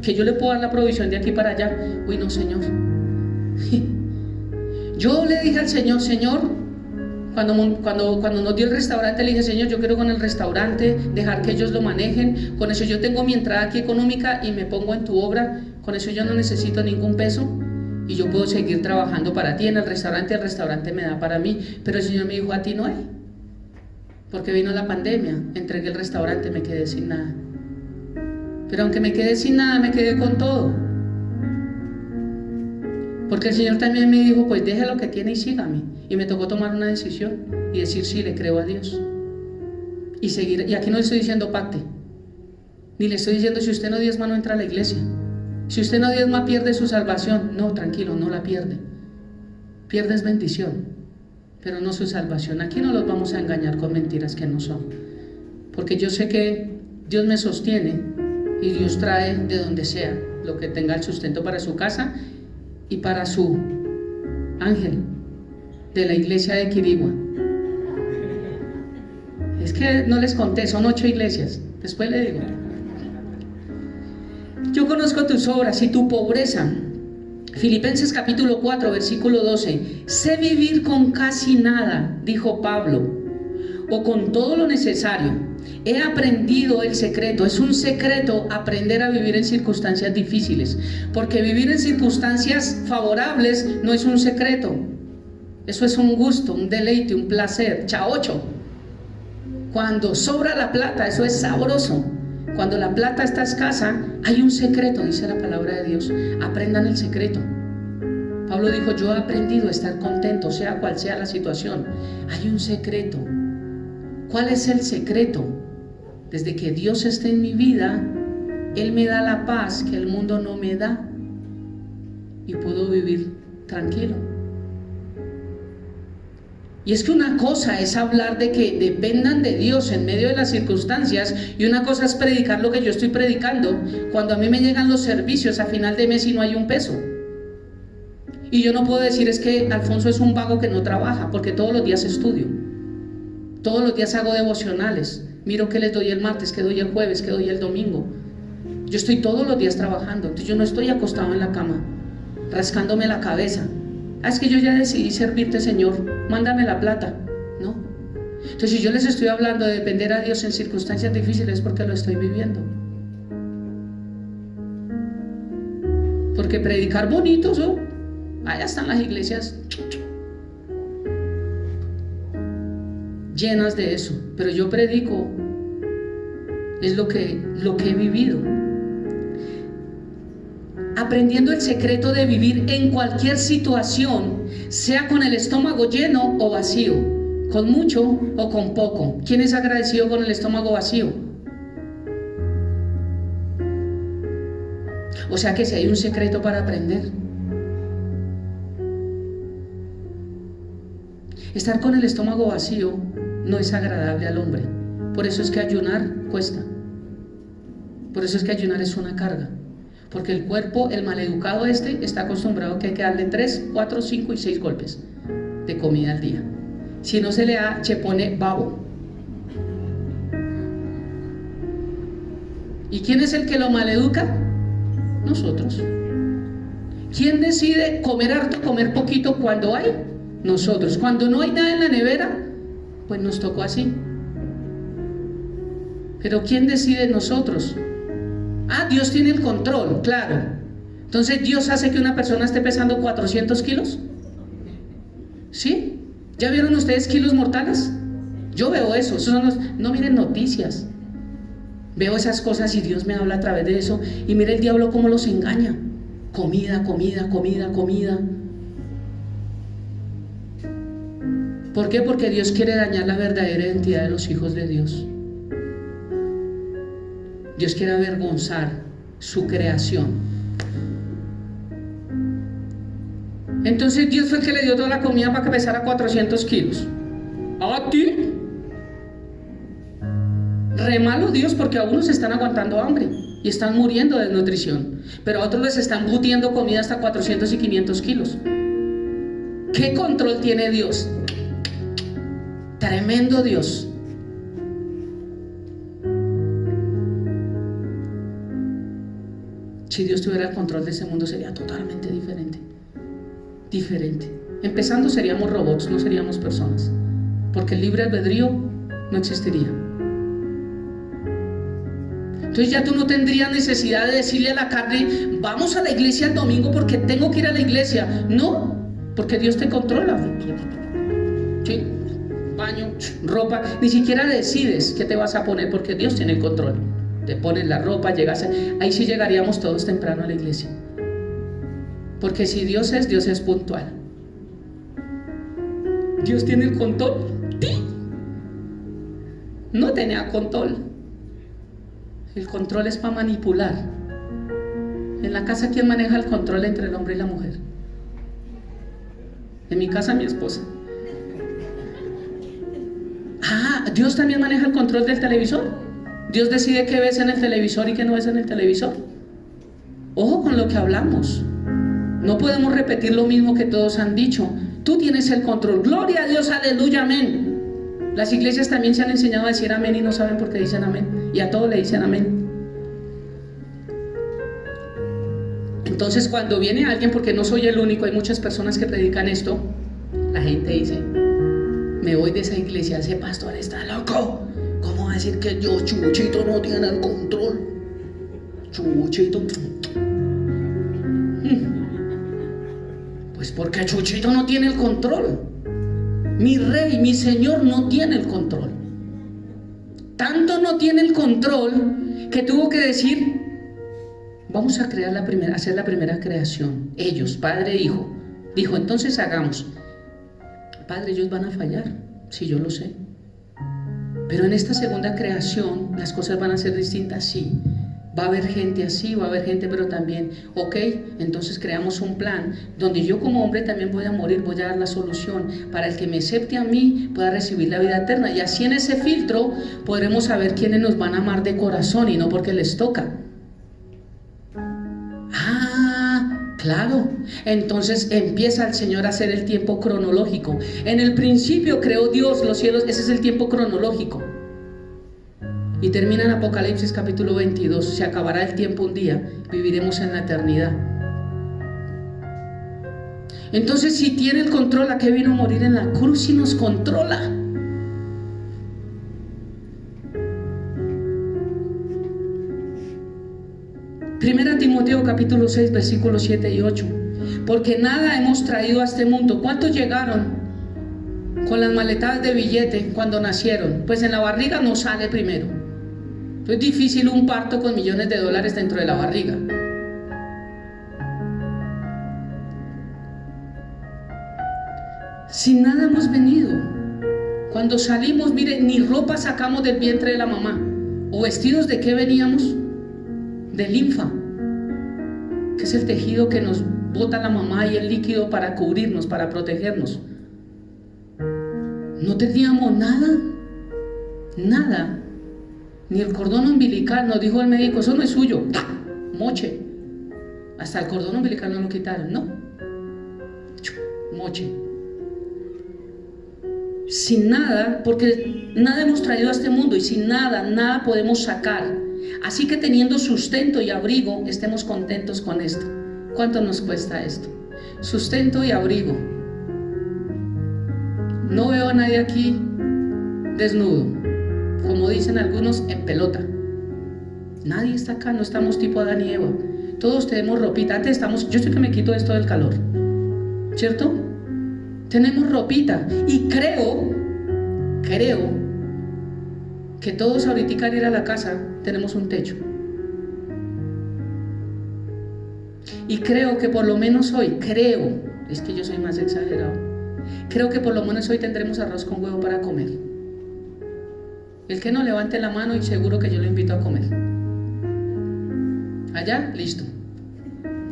que yo le puedo dar la provisión de aquí para allá? Uy, no, Señor. Yo le dije al Señor, Señor, cuando nos dio el restaurante, le dije, Señor, yo quiero con el restaurante dejar que ellos lo manejen. Con eso yo tengo mi entrada aquí económica y me pongo en tu obra. Con eso yo no necesito ningún peso y yo puedo seguir trabajando para ti en el restaurante me da para mí. Pero el Señor me dijo, a ti no hay. Porque vino la pandemia, entregué el restaurante, me quedé sin nada. Pero aunque me quedé sin nada, me quedé con todo. Porque el Señor también me dijo, pues deje lo que tiene y sígame. Y me tocó tomar una decisión y decir, sí, le creo a Dios. Y seguir, y aquí no le estoy diciendo pacte. Ni le estoy diciendo, si usted no diezma, no entra a la iglesia. Si usted no diezma, pierde su salvación. No, tranquilo, no la pierde. Pierdes bendición, pero no su salvación. Aquí no los vamos a engañar con mentiras que no son. Porque yo sé que Dios me sostiene y Dios trae de donde sea lo que tenga el sustento para su casa y para su ángel de la iglesia de Quirigua. Es que no les conté, son 8 iglesias. Después le digo. Yo conozco tus obras y tu pobreza. Filipenses capítulo 4, versículo 12. Sé vivir con casi nada, dijo Pablo, o con todo lo necesario. He aprendido el secreto. Es un secreto aprender a vivir en circunstancias difíciles, porque vivir en circunstancias favorables no es un secreto. Eso es un gusto, un deleite, un placer, chaocho. Cuando sobra la plata, eso es sabroso. Cuando la plata está escasa, hay un secreto, dice la palabra de Dios. Aprendan el secreto. Pablo dijo, yo he aprendido a estar contento, sea cual sea la situación. Hay un secreto. ¿Cuál es el secreto? Desde que Dios esté en mi vida, Él me da la paz que el mundo no me da y puedo vivir tranquilo. Y es que una cosa es hablar de que dependan de Dios en medio de las circunstancias, y una cosa es predicar lo que yo estoy predicando cuando a mí me llegan los servicios a final de mes y no hay un peso. Y yo no puedo decir es que Alfonso es un vago que no trabaja, porque todos los días estudio, todos los días hago devocionales, miro qué les doy el martes, qué doy el jueves, qué doy el domingo. Yo estoy todos los días trabajando, entonces yo no estoy acostado en la cama rascándome la cabeza. Es que yo ya decidí servirte, Señor, mándame la plata. No. Entonces, si yo les estoy hablando de depender a Dios en circunstancias difíciles, es porque lo estoy viviendo. Porque predicar bonitos, ¿no? Allá están las iglesias llenas de eso. Pero yo predico, es lo que he vivido. Aprendiendo el secreto de vivir en cualquier situación, sea con el estómago lleno o vacío, con mucho o con poco. ¿Quién es agradecido con el estómago vacío? O sea que si hay un secreto para aprender. Estar con el estómago vacío no es agradable al hombre. Por eso es que ayunar cuesta. Por eso es que ayunar es una carga. Porque el cuerpo, el maleducado está acostumbrado a que hay que darle 3, 4, 5 y 6 golpes de comida al día. Si no se le da, se pone babo. ¿Y quién es el que lo maleduca? Nosotros. ¿Quién decide comer harto, comer poquito cuando hay? Nosotros. Cuando no hay nada en la nevera, pues nos tocó así. Pero ¿quién decide nosotros? Dios tiene el control, claro. Entonces, ¿Dios hace que una persona esté pesando 400 kilos? ¿Sí? ¿Ya vieron ustedes kilos mortales? Yo veo eso. No miren noticias. Veo esas cosas y Dios me habla a través de eso. Y mire el diablo cómo los engaña. Comida, comida, comida, comida. ¿Por qué? Porque Dios quiere dañar la verdadera identidad de los hijos de Dios. Dios quiere avergonzar su creación. Entonces Dios fue el que le dio toda la comida para que pesara 400 kilos. ¿A ti? Re malo Dios, porque a unos están aguantando hambre y están muriendo de desnutrición, pero a otros les están butiendo comida hasta 400 y 500 kilos. ¿Qué control tiene Dios? Tremendo Dios. Si Dios tuviera el control de ese mundo sería totalmente diferente. Empezando, seríamos robots, no seríamos personas, porque el libre albedrío no existiría. Entonces ya tú no tendrías necesidad de decirle a la carne, vamos a la iglesia el domingo porque tengo que ir a la iglesia. No, porque Dios te controla. Sí, baño, ropa, ni siquiera decides qué te vas a poner porque Dios tiene el control. Te pones la ropa, ahí sí llegaríamos todos temprano a la iglesia. Porque si Dios es puntual. Dios tiene el control. No tenía control. El control es para manipular. En la casa, ¿quién maneja el control entre el hombre y la mujer? En mi casa, mi esposa. Dios también maneja el control del televisor. Dios decide qué ves en el televisor y qué no ves en el televisor. Ojo con lo que hablamos. No podemos repetir lo mismo que todos han dicho. Tú tienes el control. Gloria a Dios, aleluya, amén. Las iglesias también se han enseñado a decir amén y no saben por qué dicen amén. Y a todos le dicen amén. Entonces cuando viene alguien, porque no soy el único, hay muchas personas que predican esto, la gente dice, me voy de esa iglesia, ese pastor está loco. ¿Cómo va a decir que yo, Chuchito, no tiene el control? Chuchito. Pues porque Chuchito no tiene el control. Mi rey, mi señor no tiene el control. Tanto no tiene el control que tuvo que decir, vamos a hacer la primera creación. Ellos, padre e hijo. Dijo, entonces hagamos. Padre, ellos van a fallar, sí, yo lo sé. Pero en esta segunda creación las cosas van a ser distintas, sí. Va a haber gente así, va a haber gente, pero también, ok, entonces creamos un plan donde yo como hombre también voy a morir, voy a dar la solución para el que me acepte a mí pueda recibir la vida eterna. Y así en ese filtro podremos saber quiénes nos van a amar de corazón y no porque les toca. Claro, entonces empieza el Señor a hacer el tiempo cronológico. En el principio creó Dios los cielos, ese es el tiempo cronológico. Y termina en Apocalipsis capítulo 22, se acabará el tiempo un día, viviremos en la eternidad. Entonces si tiene el control, ¿a qué vino a morir en la cruz si nos controla? Primera Timoteo capítulo 6 versículos 7 y 8. Porque nada hemos traído a este mundo. ¿Cuántos llegaron con las maletadas de billete cuando nacieron? Pues en la barriga no sale primero. Es difícil un parto con millones de dólares dentro de la barriga. Sin nada hemos venido. Cuando salimos, mire, ni ropa sacamos del vientre de la mamá. ¿O vestidos de qué veníamos? De linfa, que es el tejido que nos bota la mamá y el líquido para cubrirnos, para protegernos. No teníamos nada, ni el cordón umbilical. Nos dijo el médico, eso no es suyo, moche. Hasta el cordón umbilical no lo quitaron, no, moche. Sin nada, porque nada hemos traído a este mundo y sin nada podemos sacar. Así que teniendo sustento y abrigo, estemos contentos con esto. ¿Cuánto nos cuesta esto? Sustento y abrigo. No veo a nadie aquí desnudo. como dicen algunos, en pelota. Nadie está acá, no estamos tipo Adán y Eva. Todos tenemos ropita. Antes estamos, yo sé que me quito esto del calor, ¿cierto? Tenemos ropita. Y creo que todos ahorita al ir a la casa tenemos un techo. Y creo que por lo menos hoy, es que yo soy más exagerado, creo que por lo menos hoy tendremos arroz con huevo para comer. El que no levante la mano y seguro que yo lo invito a comer. Allá, listo.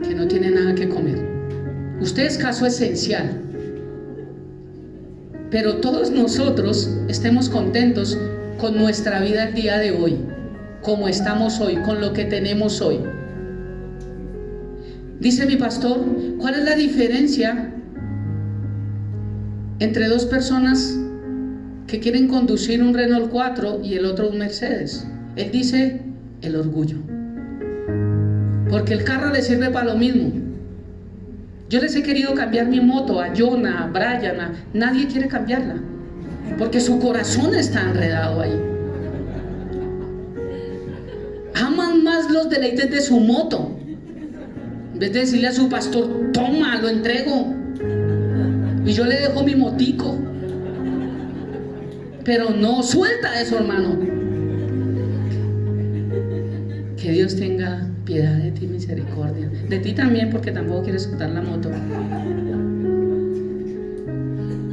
Que no tiene nada que comer. Usted es caso esencial. Pero todos nosotros estemos contentos con nuestra vida el día de hoy, como estamos hoy, con lo que tenemos hoy. Dice mi pastor, ¿cuál es la diferencia entre dos personas que quieren conducir un Renault 4 y el otro un Mercedes? Él dice, el orgullo. Porque el carro le sirve para lo mismo. Yo les he querido cambiar mi moto a Jonah, a Brian, nadie quiere cambiarla, porque su corazón está enredado ahí. Aman más los deleites de su moto, en vez de decirle a su pastor, toma, lo entrego, y yo le dejo mi motico. Pero no, suelta eso, hermano. Que Dios tenga piedad de ti, misericordia. De ti también, porque tampoco quieres soltar la moto.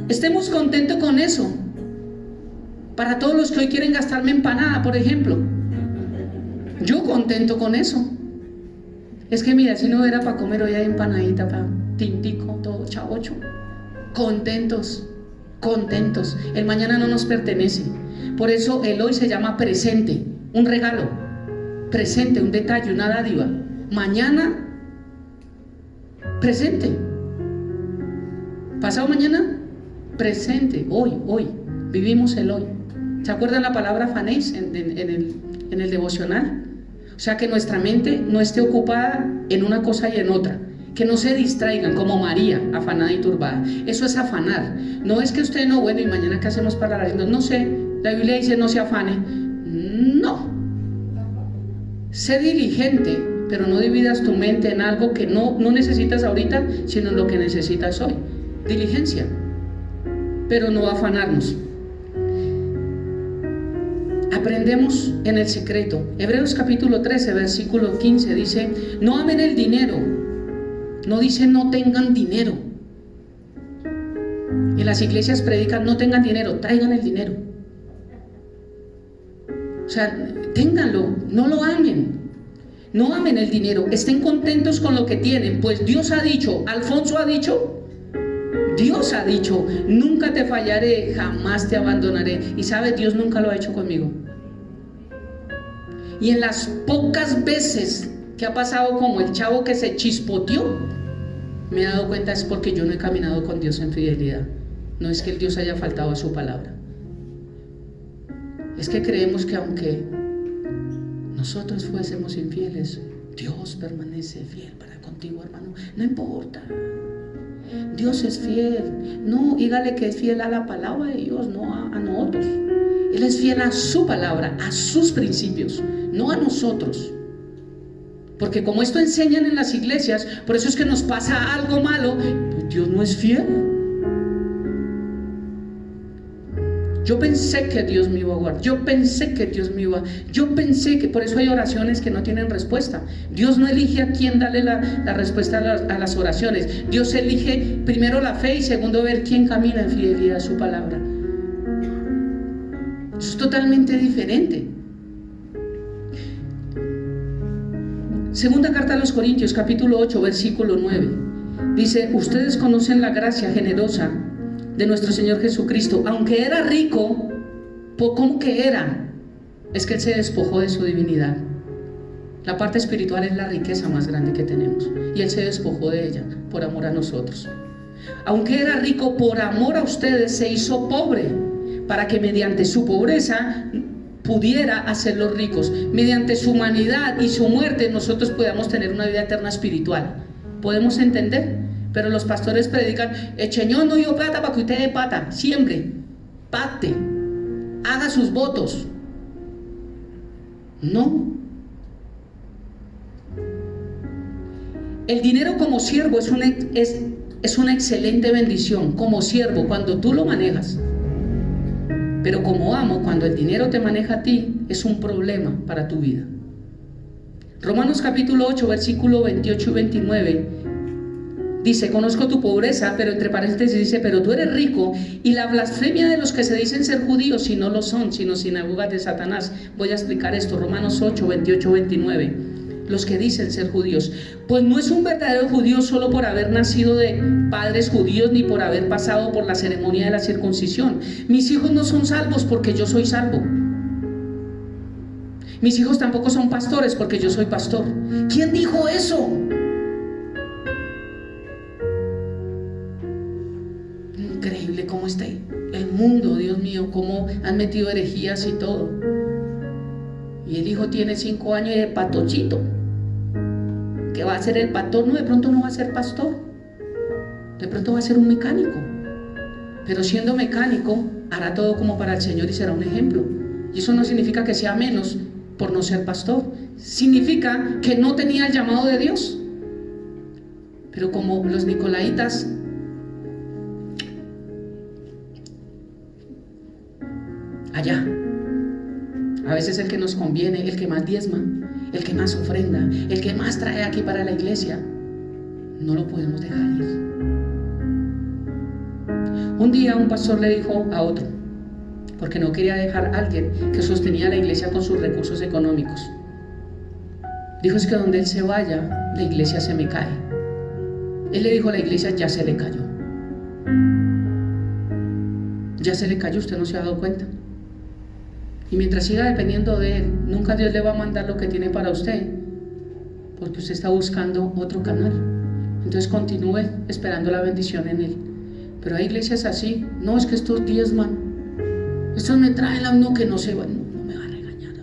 Estemos contentos con eso. Para todos los que hoy quieren gastarme empanada, por ejemplo, yo contento con eso. Es que mira, si no era para comer hoy hay empanadita, para tintico, todo chavocho. Contentos. El mañana no nos pertenece. Por eso el hoy se llama presente, un regalo, presente, un detalle, una dádiva. Mañana, presente. Pasado mañana, presente. Hoy, vivimos el hoy. ¿Se acuerdan la palabra fanéis en el devocional? O sea, que nuestra mente no esté ocupada en una cosa y en otra. Que no se distraigan como María, afanada y turbada. Eso es afanar. No es que usted no, bueno, y mañana qué hacemos para la agenda. No sé, la Biblia dice no se afane. No. Sé diligente, pero no dividas tu mente en algo que no necesitas ahorita, sino en lo que necesitas hoy. Diligencia, pero no afanarnos. Aprendemos en el secreto. Hebreos capítulo 13, versículo 15 dice, no amen el dinero. No dice no tengan dinero. En las iglesias predican no tengan dinero, traigan el dinero. O sea, ténganlo, no lo amen. No amen el dinero, estén contentos con lo que tienen, pues Dios ha dicho, Alfonso ha dicho, Dios ha dicho, nunca te fallaré, jamás te abandonaré. Y sabes, Dios nunca lo ha hecho conmigo. Y en las pocas veces que ha pasado como el chavo que se chispoteó, me he dado cuenta es porque yo no he caminado con Dios en fidelidad. No es que el Dios haya faltado a su palabra. Es que creemos que aunque nosotros fuésemos infieles, Dios permanece fiel para contigo, hermano. No importa. Dios es fiel. No, dígale que es fiel a la palabra de Dios, no a nosotros. Él es fiel a su palabra, a sus principios, no a nosotros. Porque como esto enseñan en las iglesias, por eso es que nos pasa algo malo, pues Dios no es fiel. Yo pensé que Dios me iba a guardar, yo pensé que por eso hay oraciones que no tienen respuesta. Dios no elige a quién darle la respuesta a las oraciones. Dios elige primero la fe y segundo ver quién camina en fidelidad a su palabra. Eso es totalmente diferente. Segunda carta a los Corintios, capítulo 8, versículo 9. Dice, ustedes conocen la gracia generosa de nuestro Señor Jesucristo. Aunque era rico, ¿cómo que era? Es que Él se despojó de su divinidad. La parte espiritual es la riqueza más grande que tenemos. Y Él se despojó de ella por amor a nosotros. Aunque era rico, por amor a ustedes se hizo pobre, para que mediante su pobreza pudiera hacerlos ricos. Mediante su humanidad y su muerte nosotros podamos tener una vida eterna espiritual. ¿Podemos entender? Pero los pastores predican, el Señor no dio plata para que usted dé plata. Siempre, pacte, haga sus votos. No. El dinero como siervo es una excelente bendición, como siervo cuando tú lo manejas. Pero como amo, cuando el dinero te maneja a ti, es un problema para tu vida. Romanos capítulo 8, versículo 28 y 29, dice: conozco tu pobreza, pero entre paréntesis dice: pero tú eres rico, y la blasfemia de los que se dicen ser judíos y no lo son, sino sinagogas de Satanás. Voy a explicar esto, Romanos 8, 28, 29. Los que dicen ser judíos, pues no es un verdadero judío solo por haber nacido de padres judíos ni por haber pasado por la ceremonia de la circuncisión. Mis hijos no son salvos porque yo soy salvo. Mis hijos tampoco son pastores porque yo soy pastor. ¿Quién dijo eso? Increíble cómo está el mundo, Dios mío, cómo han metido herejías y todo. Y el hijo tiene 5 años de patochito. ¿Qué va a ser el pastor? No, de pronto no va a ser pastor. De pronto va a ser un mecánico. Pero siendo mecánico, hará todo como para el Señor y será un ejemplo. Y eso no significa que sea menos por no ser pastor. Significa que no tenía el llamado de Dios. Pero como los nicolaitas, allá, a veces el que nos conviene, el que más diezma, el que más ofrenda, el que más trae aquí para la iglesia, no lo podemos dejar ir. Un día un pastor le dijo a otro, porque no quería dejar a alguien que sostenía la iglesia con sus recursos económicos. Dijo: es que donde él se vaya, la iglesia se me cae. Él le dijo a la iglesia: ya se le cayó. Ya se le cayó, usted no se ha dado cuenta. Y mientras siga dependiendo de él, nunca Dios le va a mandar lo que tiene para usted, porque usted está buscando otro canal. Entonces continúe esperando la bendición en él. Pero hay iglesias así: no, es que estos diezman, estos me traen la no, que no se van. No me va a regañar.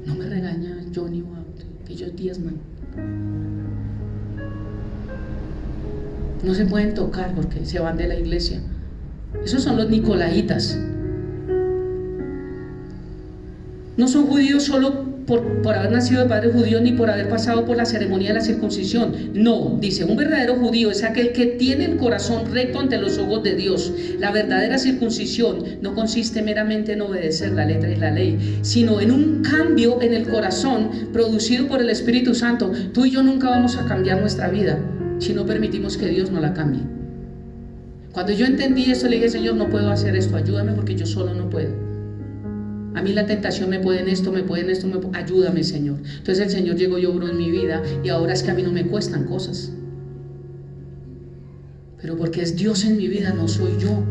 No me regaña Johnny, que ellos diezman. No se pueden tocar porque se van de la iglesia. Esos son los nicolaitas. No son judíos solo por haber nacido de padres judíos ni por haber pasado por la ceremonia de la circuncisión. No, dice: un verdadero judío es aquel que tiene el corazón recto ante los ojos de Dios. La verdadera circuncisión no consiste meramente en obedecer la letra y la ley, sino en un cambio en el corazón producido por el Espíritu Santo. Tú y yo nunca vamos a cambiar nuestra vida si no permitimos que Dios no la cambie. Cuando yo entendí esto, le dije: Señor, no puedo hacer esto, ayúdame porque yo solo no puedo. A mí la tentación me puede en esto, ayúdame, Señor. Entonces el Señor llegó y obró en mi vida, y ahora es que a mí no me cuestan cosas. Pero porque es Dios en mi vida, no soy yo.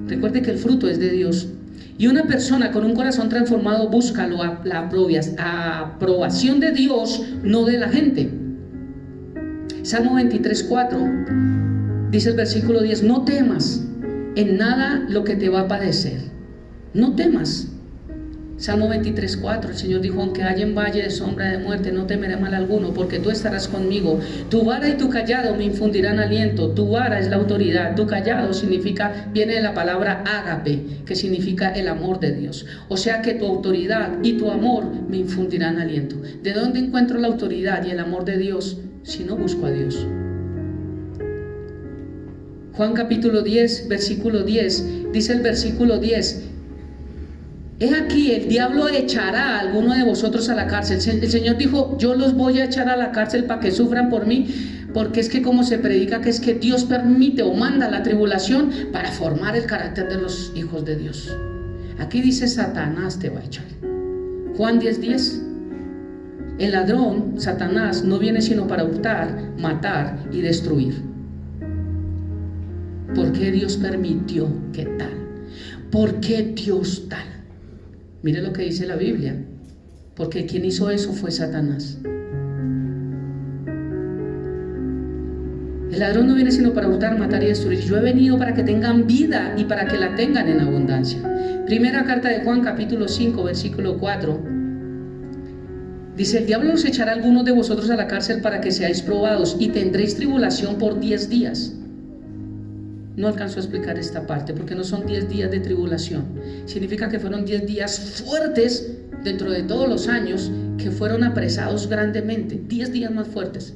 Recuerde que el fruto es de Dios. Y una persona con un corazón transformado busca la aprobación de Dios, no de la gente. Salmo 23:4 dice el versículo 10: no temas en nada lo que te va a padecer. No temas. Salmo 23:4, el Señor dijo: aunque haya en valle de sombra de muerte, no temeré mal alguno, porque tú estarás conmigo. Tu vara y tu callado me infundirán aliento. Tu vara es la autoridad, tu callado viene de la palabra ágape, que significa el amor de Dios. O sea que tu autoridad y tu amor me infundirán aliento. ¿De dónde encuentro la autoridad y el amor de Dios si no busco a Dios? Juan capítulo 10, versículo 10, dice el versículo 10: he aquí, el diablo echará a alguno de vosotros a la cárcel. El Señor dijo: yo los voy a echar a la cárcel para que sufran por mí, porque es que como se predica que es que Dios permite o manda la tribulación para formar el carácter de los hijos de Dios. Aquí dice: Satanás te va a echar. Juan 10:10. El ladrón, Satanás, no viene sino para hurtar, matar y destruir. ¿Por qué Dios permitió que tal? ¿Por qué Dios tal? Mire lo que dice la Biblia: porque quien hizo eso fue Satanás. El ladrón no viene sino para hurtar, matar y destruir. Yo he venido para que tengan vida y para que la tengan en abundancia. Primera carta de Juan capítulo 5 versículo 4 dice: el diablo os echará a algunos de vosotros a la cárcel para que seáis probados, y tendréis tribulación por 10 días. no alcanzó a explicar esta parte, porque no son 10 días de tribulación. Significa que fueron 10 días fuertes dentro de todos los años que fueron apresados grandemente, 10 días más fuertes.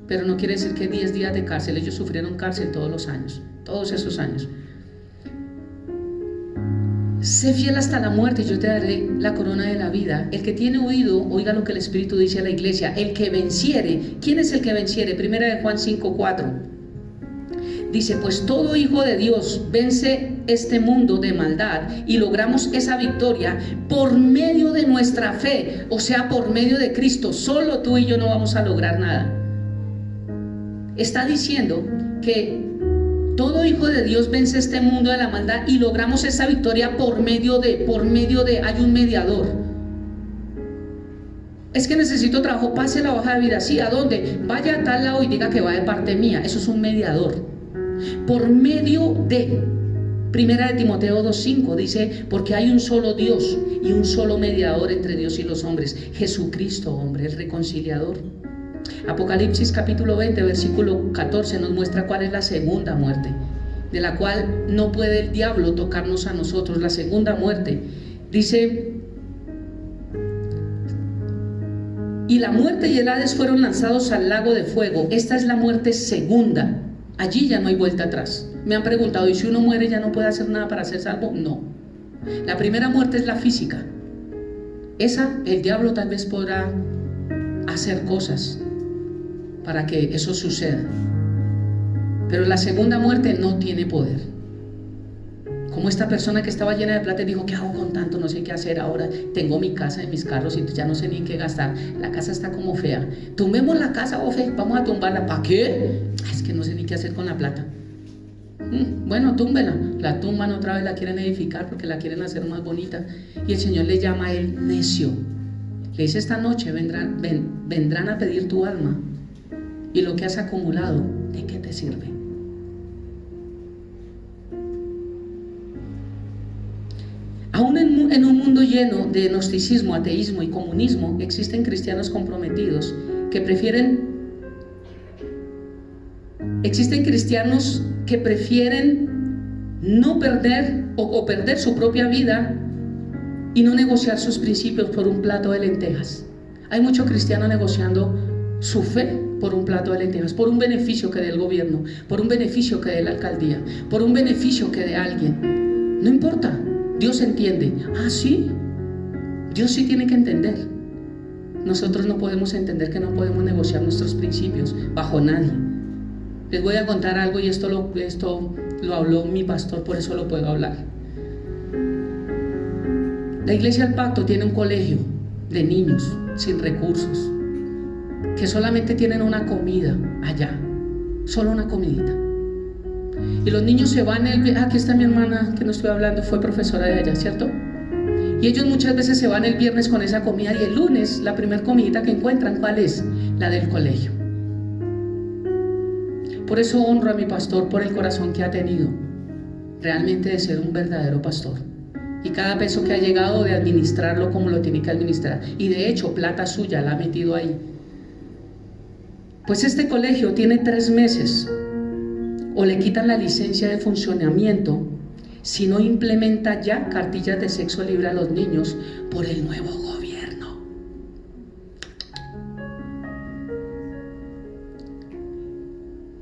Pero no quiere decir que 10 días de cárcel. Ellos sufrieron cárcel todos los años, todos esos años. Sé fiel hasta la muerte y yo te daré la corona de la vida. El que tiene oído, oiga lo que el Espíritu dice a la iglesia. El que venciere. ¿Quién es el que venciere? Primera de Juan 5:4. Dice, pues todo hijo de Dios vence este mundo de maldad y logramos esa victoria por medio de nuestra fe, o sea, por medio de Cristo. Solo tú y yo no vamos a lograr nada. Está diciendo que todo hijo de Dios vence este mundo de la maldad y logramos esa victoria por medio de, hay un mediador. Es que necesito trabajo, pase la hoja de vida. Sí, ¿a dónde? Vaya a tal lado y diga que va de parte mía. Eso es un mediador. Por medio de, Primera de Timoteo 2:5 dice, porque hay un solo Dios y un solo mediador entre Dios y los hombres, Jesucristo, hombre, el reconciliador. Apocalipsis capítulo 20, versículo 14 nos muestra cuál es la segunda muerte, de la cual no puede el diablo tocarnos a nosotros. La segunda muerte dice, y la muerte y el Hades fueron lanzados al lago de fuego. Esta es la muerte segunda. Allí ya no hay vuelta atrás. Me han preguntado, ¿y si uno muere ya no puede hacer nada para ser salvo? No. La primera muerte es la física. Esa, el diablo tal vez podrá hacer cosas para que eso suceda. Pero la segunda muerte no tiene poder. Como esta persona que estaba llena de plata y dijo, ¿qué hago con tanto? No sé qué hacer ahora. Tengo mi casa y mis carros y ya no sé ni en qué gastar. La casa está como fea. Tumbemos la casa, Ofe, vamos a tumbarla. ¿Para qué? Es que no sé ni qué hacer con la plata. Bueno, túmbela. La tumban otra vez, la quieren edificar porque la quieren hacer más bonita. Y el Señor le llama a él necio. Le dice, esta noche vendrán a pedir tu alma. Y lo que has acumulado, ¿de qué te sirve? Aún en un mundo lleno de gnosticismo, ateísmo y comunismo, existen cristianos comprometidos que prefieren no perder o perder su propia vida y no negociar sus principios por un plato de lentejas. Hay muchos cristianos negociando su fe por un plato de lentejas, por un beneficio que dé el gobierno, por un beneficio que dé la alcaldía, por un beneficio que dé alguien. No importa. Dios entiende. Ah, sí. Dios sí tiene que entender. Nosotros no podemos entender que no podemos negociar nuestros principios bajo nadie. Les voy a contar algo y esto lo habló mi pastor, por eso lo puedo hablar. La Iglesia del Pacto tiene un colegio de niños sin recursos que solamente tienen una comida allá, solo una comidita. Y los niños se van, aquí está mi hermana que no estoy hablando, fue profesora de allá, ¿cierto? Y ellos muchas veces se van el viernes con esa comida y el lunes la primera comidita que encuentran, ¿cuál es? La del colegio. Por eso honro a mi pastor por el corazón que ha tenido, realmente de ser un verdadero pastor. Y cada peso que ha llegado de administrarlo como lo tiene que administrar. Y de hecho, plata suya la ha metido ahí. Pues este colegio tiene 3 meses. O le quitan la licencia de funcionamiento si no implementa ya cartillas de sexo libre a los niños por el nuevo gobierno.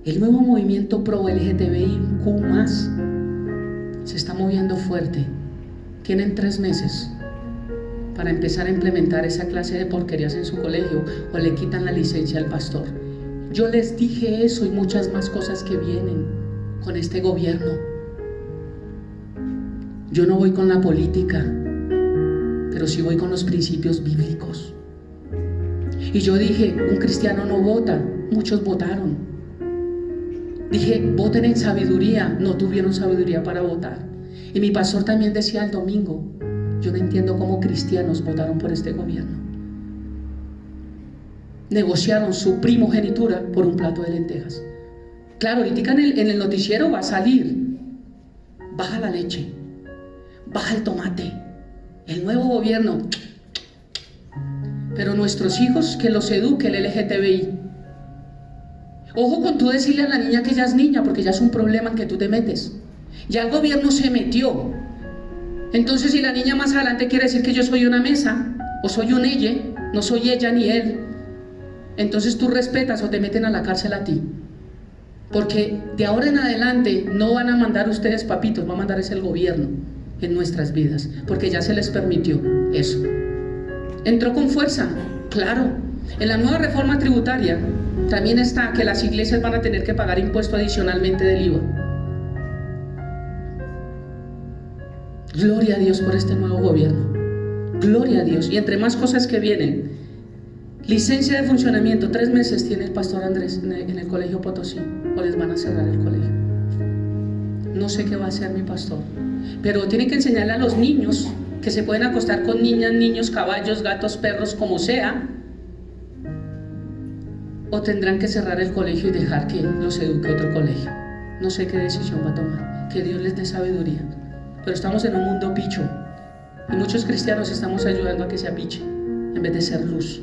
El nuevo movimiento pro LGTBIQ+ se está moviendo fuerte. Tienen 3 meses para empezar a implementar esa clase de porquerías en su colegio o le quitan la licencia al pastor. Yo les dije eso y muchas más cosas que vienen con este gobierno. Yo no voy con la política, pero sí voy con los principios bíblicos. Y yo dije, un cristiano no vota, muchos votaron. Dije, voten en sabiduría, no tuvieron sabiduría para votar. Y mi pastor también decía el domingo, yo no entiendo cómo cristianos votaron por este gobierno. Negociaron su primogenitura por un plato de lentejas. Claro, ahorita en el noticiero va a salir, baja la leche, baja el tomate, el nuevo gobierno. Pero nuestros hijos, que los eduque el LGTBI. Ojo con tú decirle a la niña que ella es niña, porque ya es un problema en que tú te metes. Ya el gobierno se metió. Entonces, si la niña más adelante quiere decir que yo soy una mesa, o soy un ella, no soy ella ni él, entonces tú respetas o te meten a la cárcel a ti. Porque de ahora en adelante no van a mandar ustedes papitos, va a mandar es el gobierno en nuestras vidas, porque ya se les permitió eso. Entró con fuerza, claro. En la nueva reforma tributaria también está que las iglesias van a tener que pagar impuesto adicionalmente del IVA. Gloria a Dios por este nuevo gobierno. Gloria a Dios. Y entre más cosas que vienen, licencia de funcionamiento, 3 meses tiene el pastor Andrés en el colegio Potosí, o les van a cerrar el colegio. No sé qué va a hacer mi pastor, pero tienen que enseñarle a los niños que se pueden acostar con niñas, niños, caballos, gatos, perros, como sea, o tendrán que cerrar el colegio y dejar que los eduque otro colegio. No sé qué decisión va a tomar, que Dios les dé sabiduría. Pero estamos en un mundo picho y muchos cristianos estamos ayudando a que sea piche en vez de ser luz.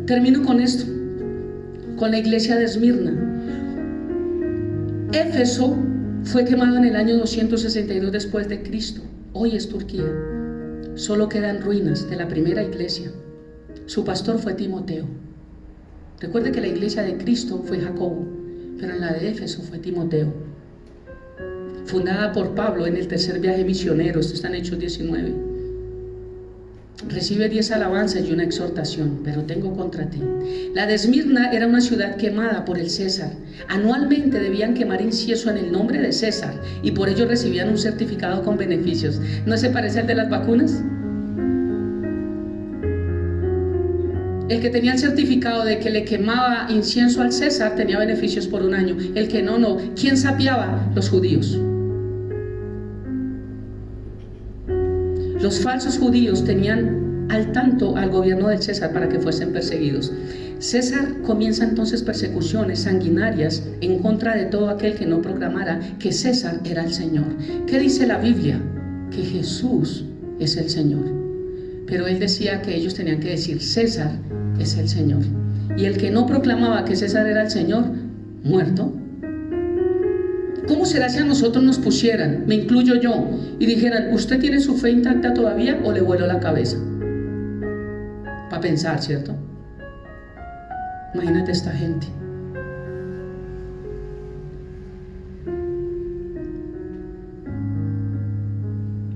Termino con esto, con la iglesia de Esmirna. Éfeso fue quemado en el año 262 después de Cristo. Hoy es Turquía. Solo quedan ruinas de la primera iglesia. Su pastor fue Timoteo. Recuerde que la iglesia de Cristo fue Jacobo, pero en la de Éfeso fue Timoteo. Fundada por Pablo en el tercer viaje misionero, esto está en Hechos 19. Recibe 10 alabanzas y una exhortación, pero tengo contra ti. La de Esmirna era una ciudad quemada por el César. Anualmente debían quemar incienso en el nombre de César y por ello recibían un certificado con beneficios. ¿No se parece al de las vacunas? El que tenía el certificado de que le quemaba incienso al César tenía beneficios por 1 año. El que no, no. ¿Quién sapeaba? Los judíos. Los falsos judíos tenían al tanto al gobierno del César para que fuesen perseguidos. César comienza entonces persecuciones sanguinarias en contra de todo aquel que no proclamara que César era el Señor. ¿Qué dice la Biblia? Que Jesús es el Señor. Pero él decía que ellos tenían que decir César es el Señor. Y el que no proclamaba que César era el Señor, muerto. ¿Cómo será si a nosotros nos pusieran, me incluyo yo, y dijeran, ¿usted tiene su fe intacta todavía o le vuelo la cabeza? Para pensar, ¿cierto? Imagínate esta gente.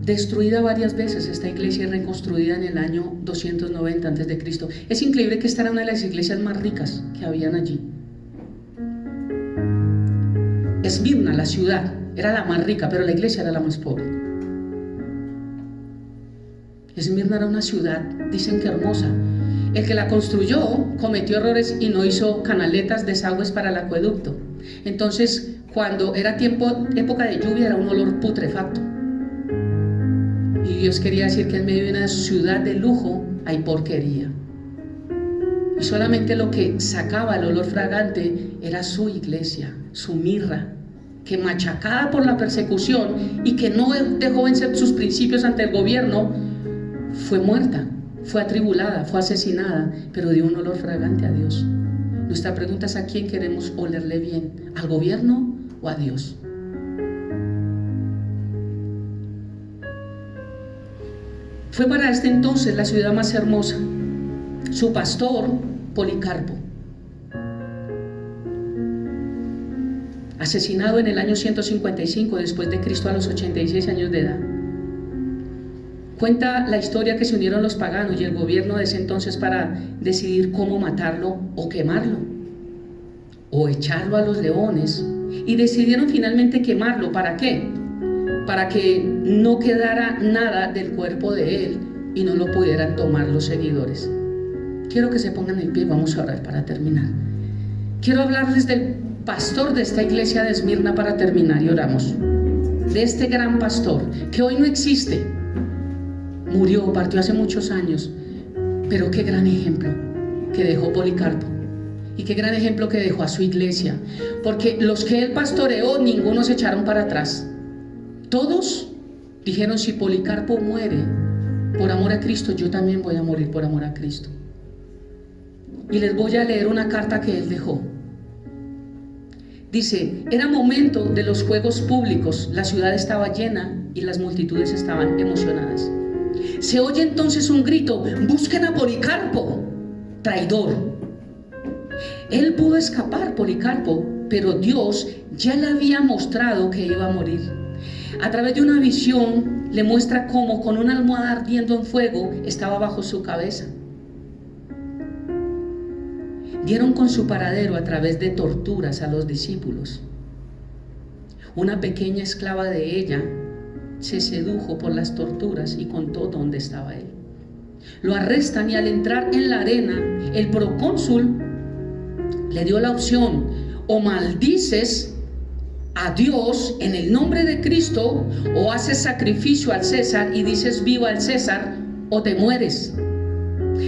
Destruida varias veces esta iglesia y reconstruida en el año 290 a.C. Es increíble que esta era una de las iglesias más ricas que habían allí. Esmirna, la ciudad, era la más rica, pero la iglesia era la más pobre. Esmirna era una ciudad, dicen que hermosa. El que la construyó cometió errores y no hizo canaletas, desagües para el acueducto. Entonces, cuando era época de lluvia, era un olor putrefacto. Y Dios quería decir que en medio de una ciudad de lujo hay porquería. Y solamente lo que sacaba el olor fragante era su iglesia, su mirra, que machacada por la persecución y que no dejó vencer sus principios ante el gobierno, fue muerta, fue atribulada, fue asesinada, pero dio un olor fragante a Dios. Nuestra pregunta es: ¿a quién queremos olerle bien? ¿Al gobierno o a Dios? Fue para este entonces la ciudad más hermosa. Su pastor, Policarpo, asesinado en el año 155 después de Cristo a los 86 años de edad. Cuenta la historia que se unieron los paganos y el gobierno de ese entonces para decidir cómo matarlo o quemarlo o echarlo a los leones, y decidieron finalmente quemarlo. ¿Para qué? Para que no quedara nada del cuerpo de él y no lo pudieran tomar los seguidores. Quiero que se pongan en pie, vamos a orar para terminar. Quiero hablarles del pastor de esta iglesia de Esmirna para terminar y oramos. De este gran pastor que hoy no existe, murió, partió hace muchos años, pero qué gran ejemplo que dejó Policarpo y qué gran ejemplo que dejó a su iglesia, porque los que él pastoreó, ninguno se echaron para atrás. Todos dijeron: si Policarpo muere por amor a Cristo, yo también voy a morir por amor a Cristo. y les voy a leer una carta que él dejó. Dice: era momento de los juegos públicos, la ciudad estaba llena y las multitudes estaban emocionadas. Se oye entonces un grito: busquen a Policarpo, traidor. Él pudo escapar, Policarpo, pero Dios ya le había mostrado que iba a morir. A través de una visión le muestra cómo con una almohada ardiendo en fuego estaba bajo su cabeza. Dieron con su paradero a través de torturas a los discípulos. Una pequeña esclava de ella se sedujo por las torturas y contó dónde estaba él. Lo arrestan y al entrar en la arena, el procónsul le dio la opción: o maldices a Dios en el nombre de Cristo, o haces sacrificio al César y dices viva el César, o te mueres.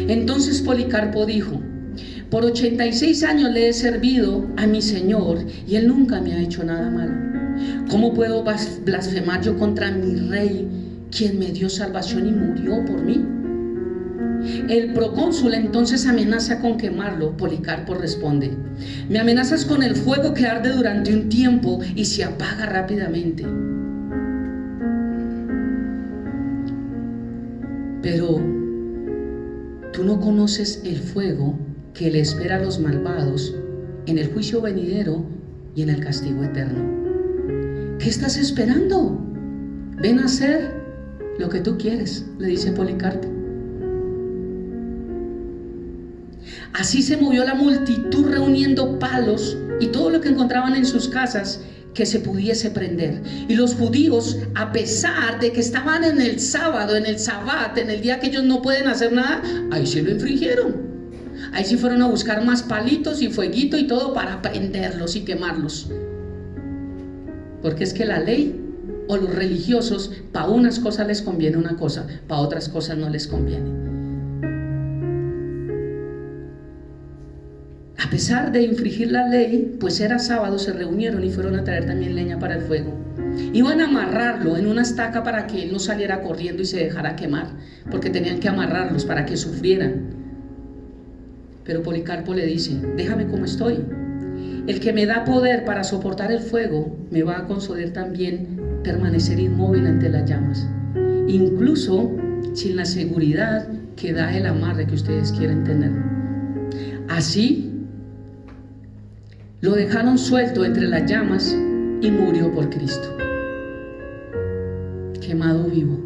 Entonces Policarpo dijo: por 86 años le he servido a mi Señor y Él nunca me ha hecho nada malo. ¿Cómo puedo blasfemar yo contra mi Rey, quien me dio salvación y murió por mí? El procónsul entonces amenaza con quemarlo. Policarpo responde: me amenazas con el fuego que arde durante un tiempo y se apaga rápidamente. Pero tú no conoces el fuego que le espera a los malvados en el juicio venidero y en el castigo eterno. ¿Qué estás esperando? Ven a hacer lo que tú quieres, le dice Policarpo. Así se movió la multitud reuniendo palos y todo lo que encontraban en sus casas que se pudiese prender. Y los judíos, a pesar de que estaban en el sábado, en el sabbat, en el día que ellos no pueden hacer nada, ahí sí lo infringieron. Ahí sí fueron a buscar más palitos y fueguito y todo para prenderlos y quemarlos. Porque es que la ley o los religiosos, para unas cosas les conviene una cosa, para otras cosas no les conviene. A pesar de infringir la ley, pues era sábado, se reunieron y fueron a traer también leña para el fuego. Iban a amarrarlo en una estaca para que él no saliera corriendo y se dejara quemar, porque tenían que amarrarlos para que sufrieran. Pero Policarpo le dice: déjame como estoy. El que me da poder para soportar el fuego me va a conceder también permanecer inmóvil ante las llamas, incluso sin la seguridad que da el amarre que ustedes quieren tener. Así lo dejaron suelto entre las llamas y murió por Cristo, quemado vivo.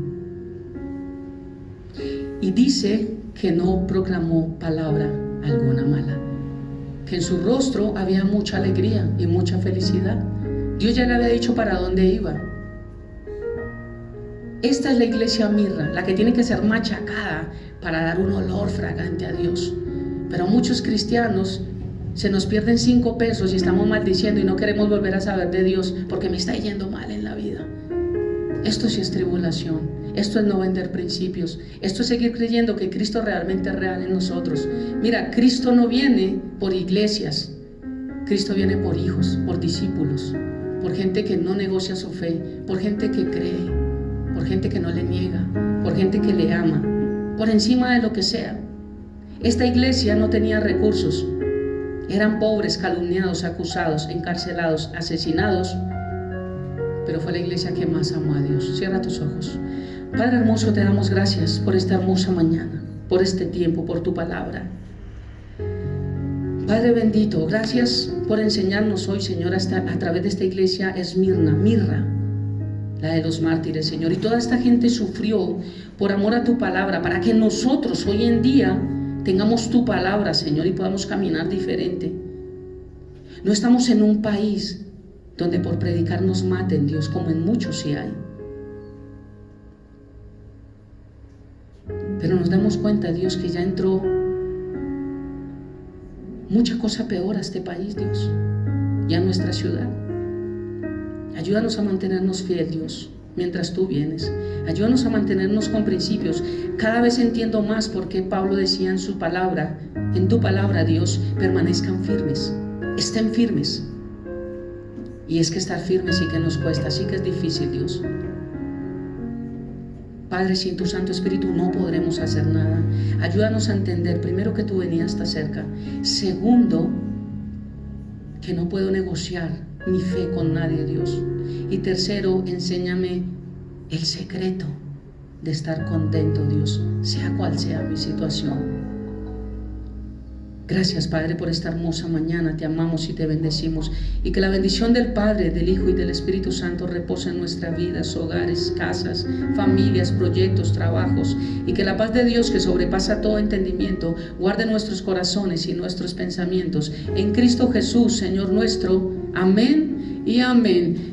Y dice que no proclamó palabra alguna mala, que en su rostro había mucha alegría y mucha felicidad. Dios ya le había dicho para dónde iba. Esta es la iglesia mirra, la que tiene que ser machacada para dar un olor fragante a Dios. Pero muchos cristianos se nos pierden 5 pesos y estamos maldiciendo y no queremos volver a saber de Dios porque me está yendo mal en la vida. Esto sí es tribulación, esto es no vender principios, esto es seguir creyendo que Cristo realmente es real en nosotros. Mira, Cristo no viene por iglesias, Cristo viene por hijos, por discípulos, por gente que no negocia su fe, por gente que cree, por gente que no le niega, por gente que le ama, por encima de lo que sea. Esta iglesia no tenía recursos, eran pobres, calumniados, acusados, encarcelados, asesinados, pero fue la iglesia que más amó a Dios. Cierra tus ojos. Padre hermoso, te damos gracias por esta hermosa mañana, por este tiempo, por tu palabra. Padre bendito, gracias por enseñarnos hoy, Señor, a través de esta iglesia Esmirna, Mirra, la de los mártires, Señor. Y toda esta gente sufrió por amor a tu palabra, para que nosotros hoy en día tengamos tu palabra, Señor, y podamos caminar diferente. No estamos en un país donde por predicar nos maten, Dios, como en muchos sí hay. Pero nos damos cuenta, Dios, que ya entró mucha cosa peor a este país, Dios, y a nuestra ciudad. Ayúdanos a mantenernos fiel, Dios, mientras tú vienes. Ayúdanos a mantenernos con principios. Cada vez entiendo más por qué Pablo decía en su palabra, en tu palabra, Dios, permanezcan firmes, estén firmes. Y es que estar firmes sí que nos cuesta, sí que es difícil, Dios. Padre, sin tu Santo Espíritu no podremos hacer nada. Ayúdanos a entender, primero, que tu venida está cerca. Segundo, que no puedo negociar mi fe con nadie, Dios. Y tercero, enséñame el secreto de estar contento, Dios, sea cual sea mi situación. Gracias, Padre, por esta hermosa mañana. Te amamos y te bendecimos. Y que la bendición del Padre, del Hijo y del Espíritu Santo repose en nuestras vidas, hogares, casas, familias, proyectos, trabajos. Y que la paz de Dios, que sobrepasa todo entendimiento, guarde nuestros corazones y nuestros pensamientos. En Cristo Jesús, Señor nuestro. Amén y amén.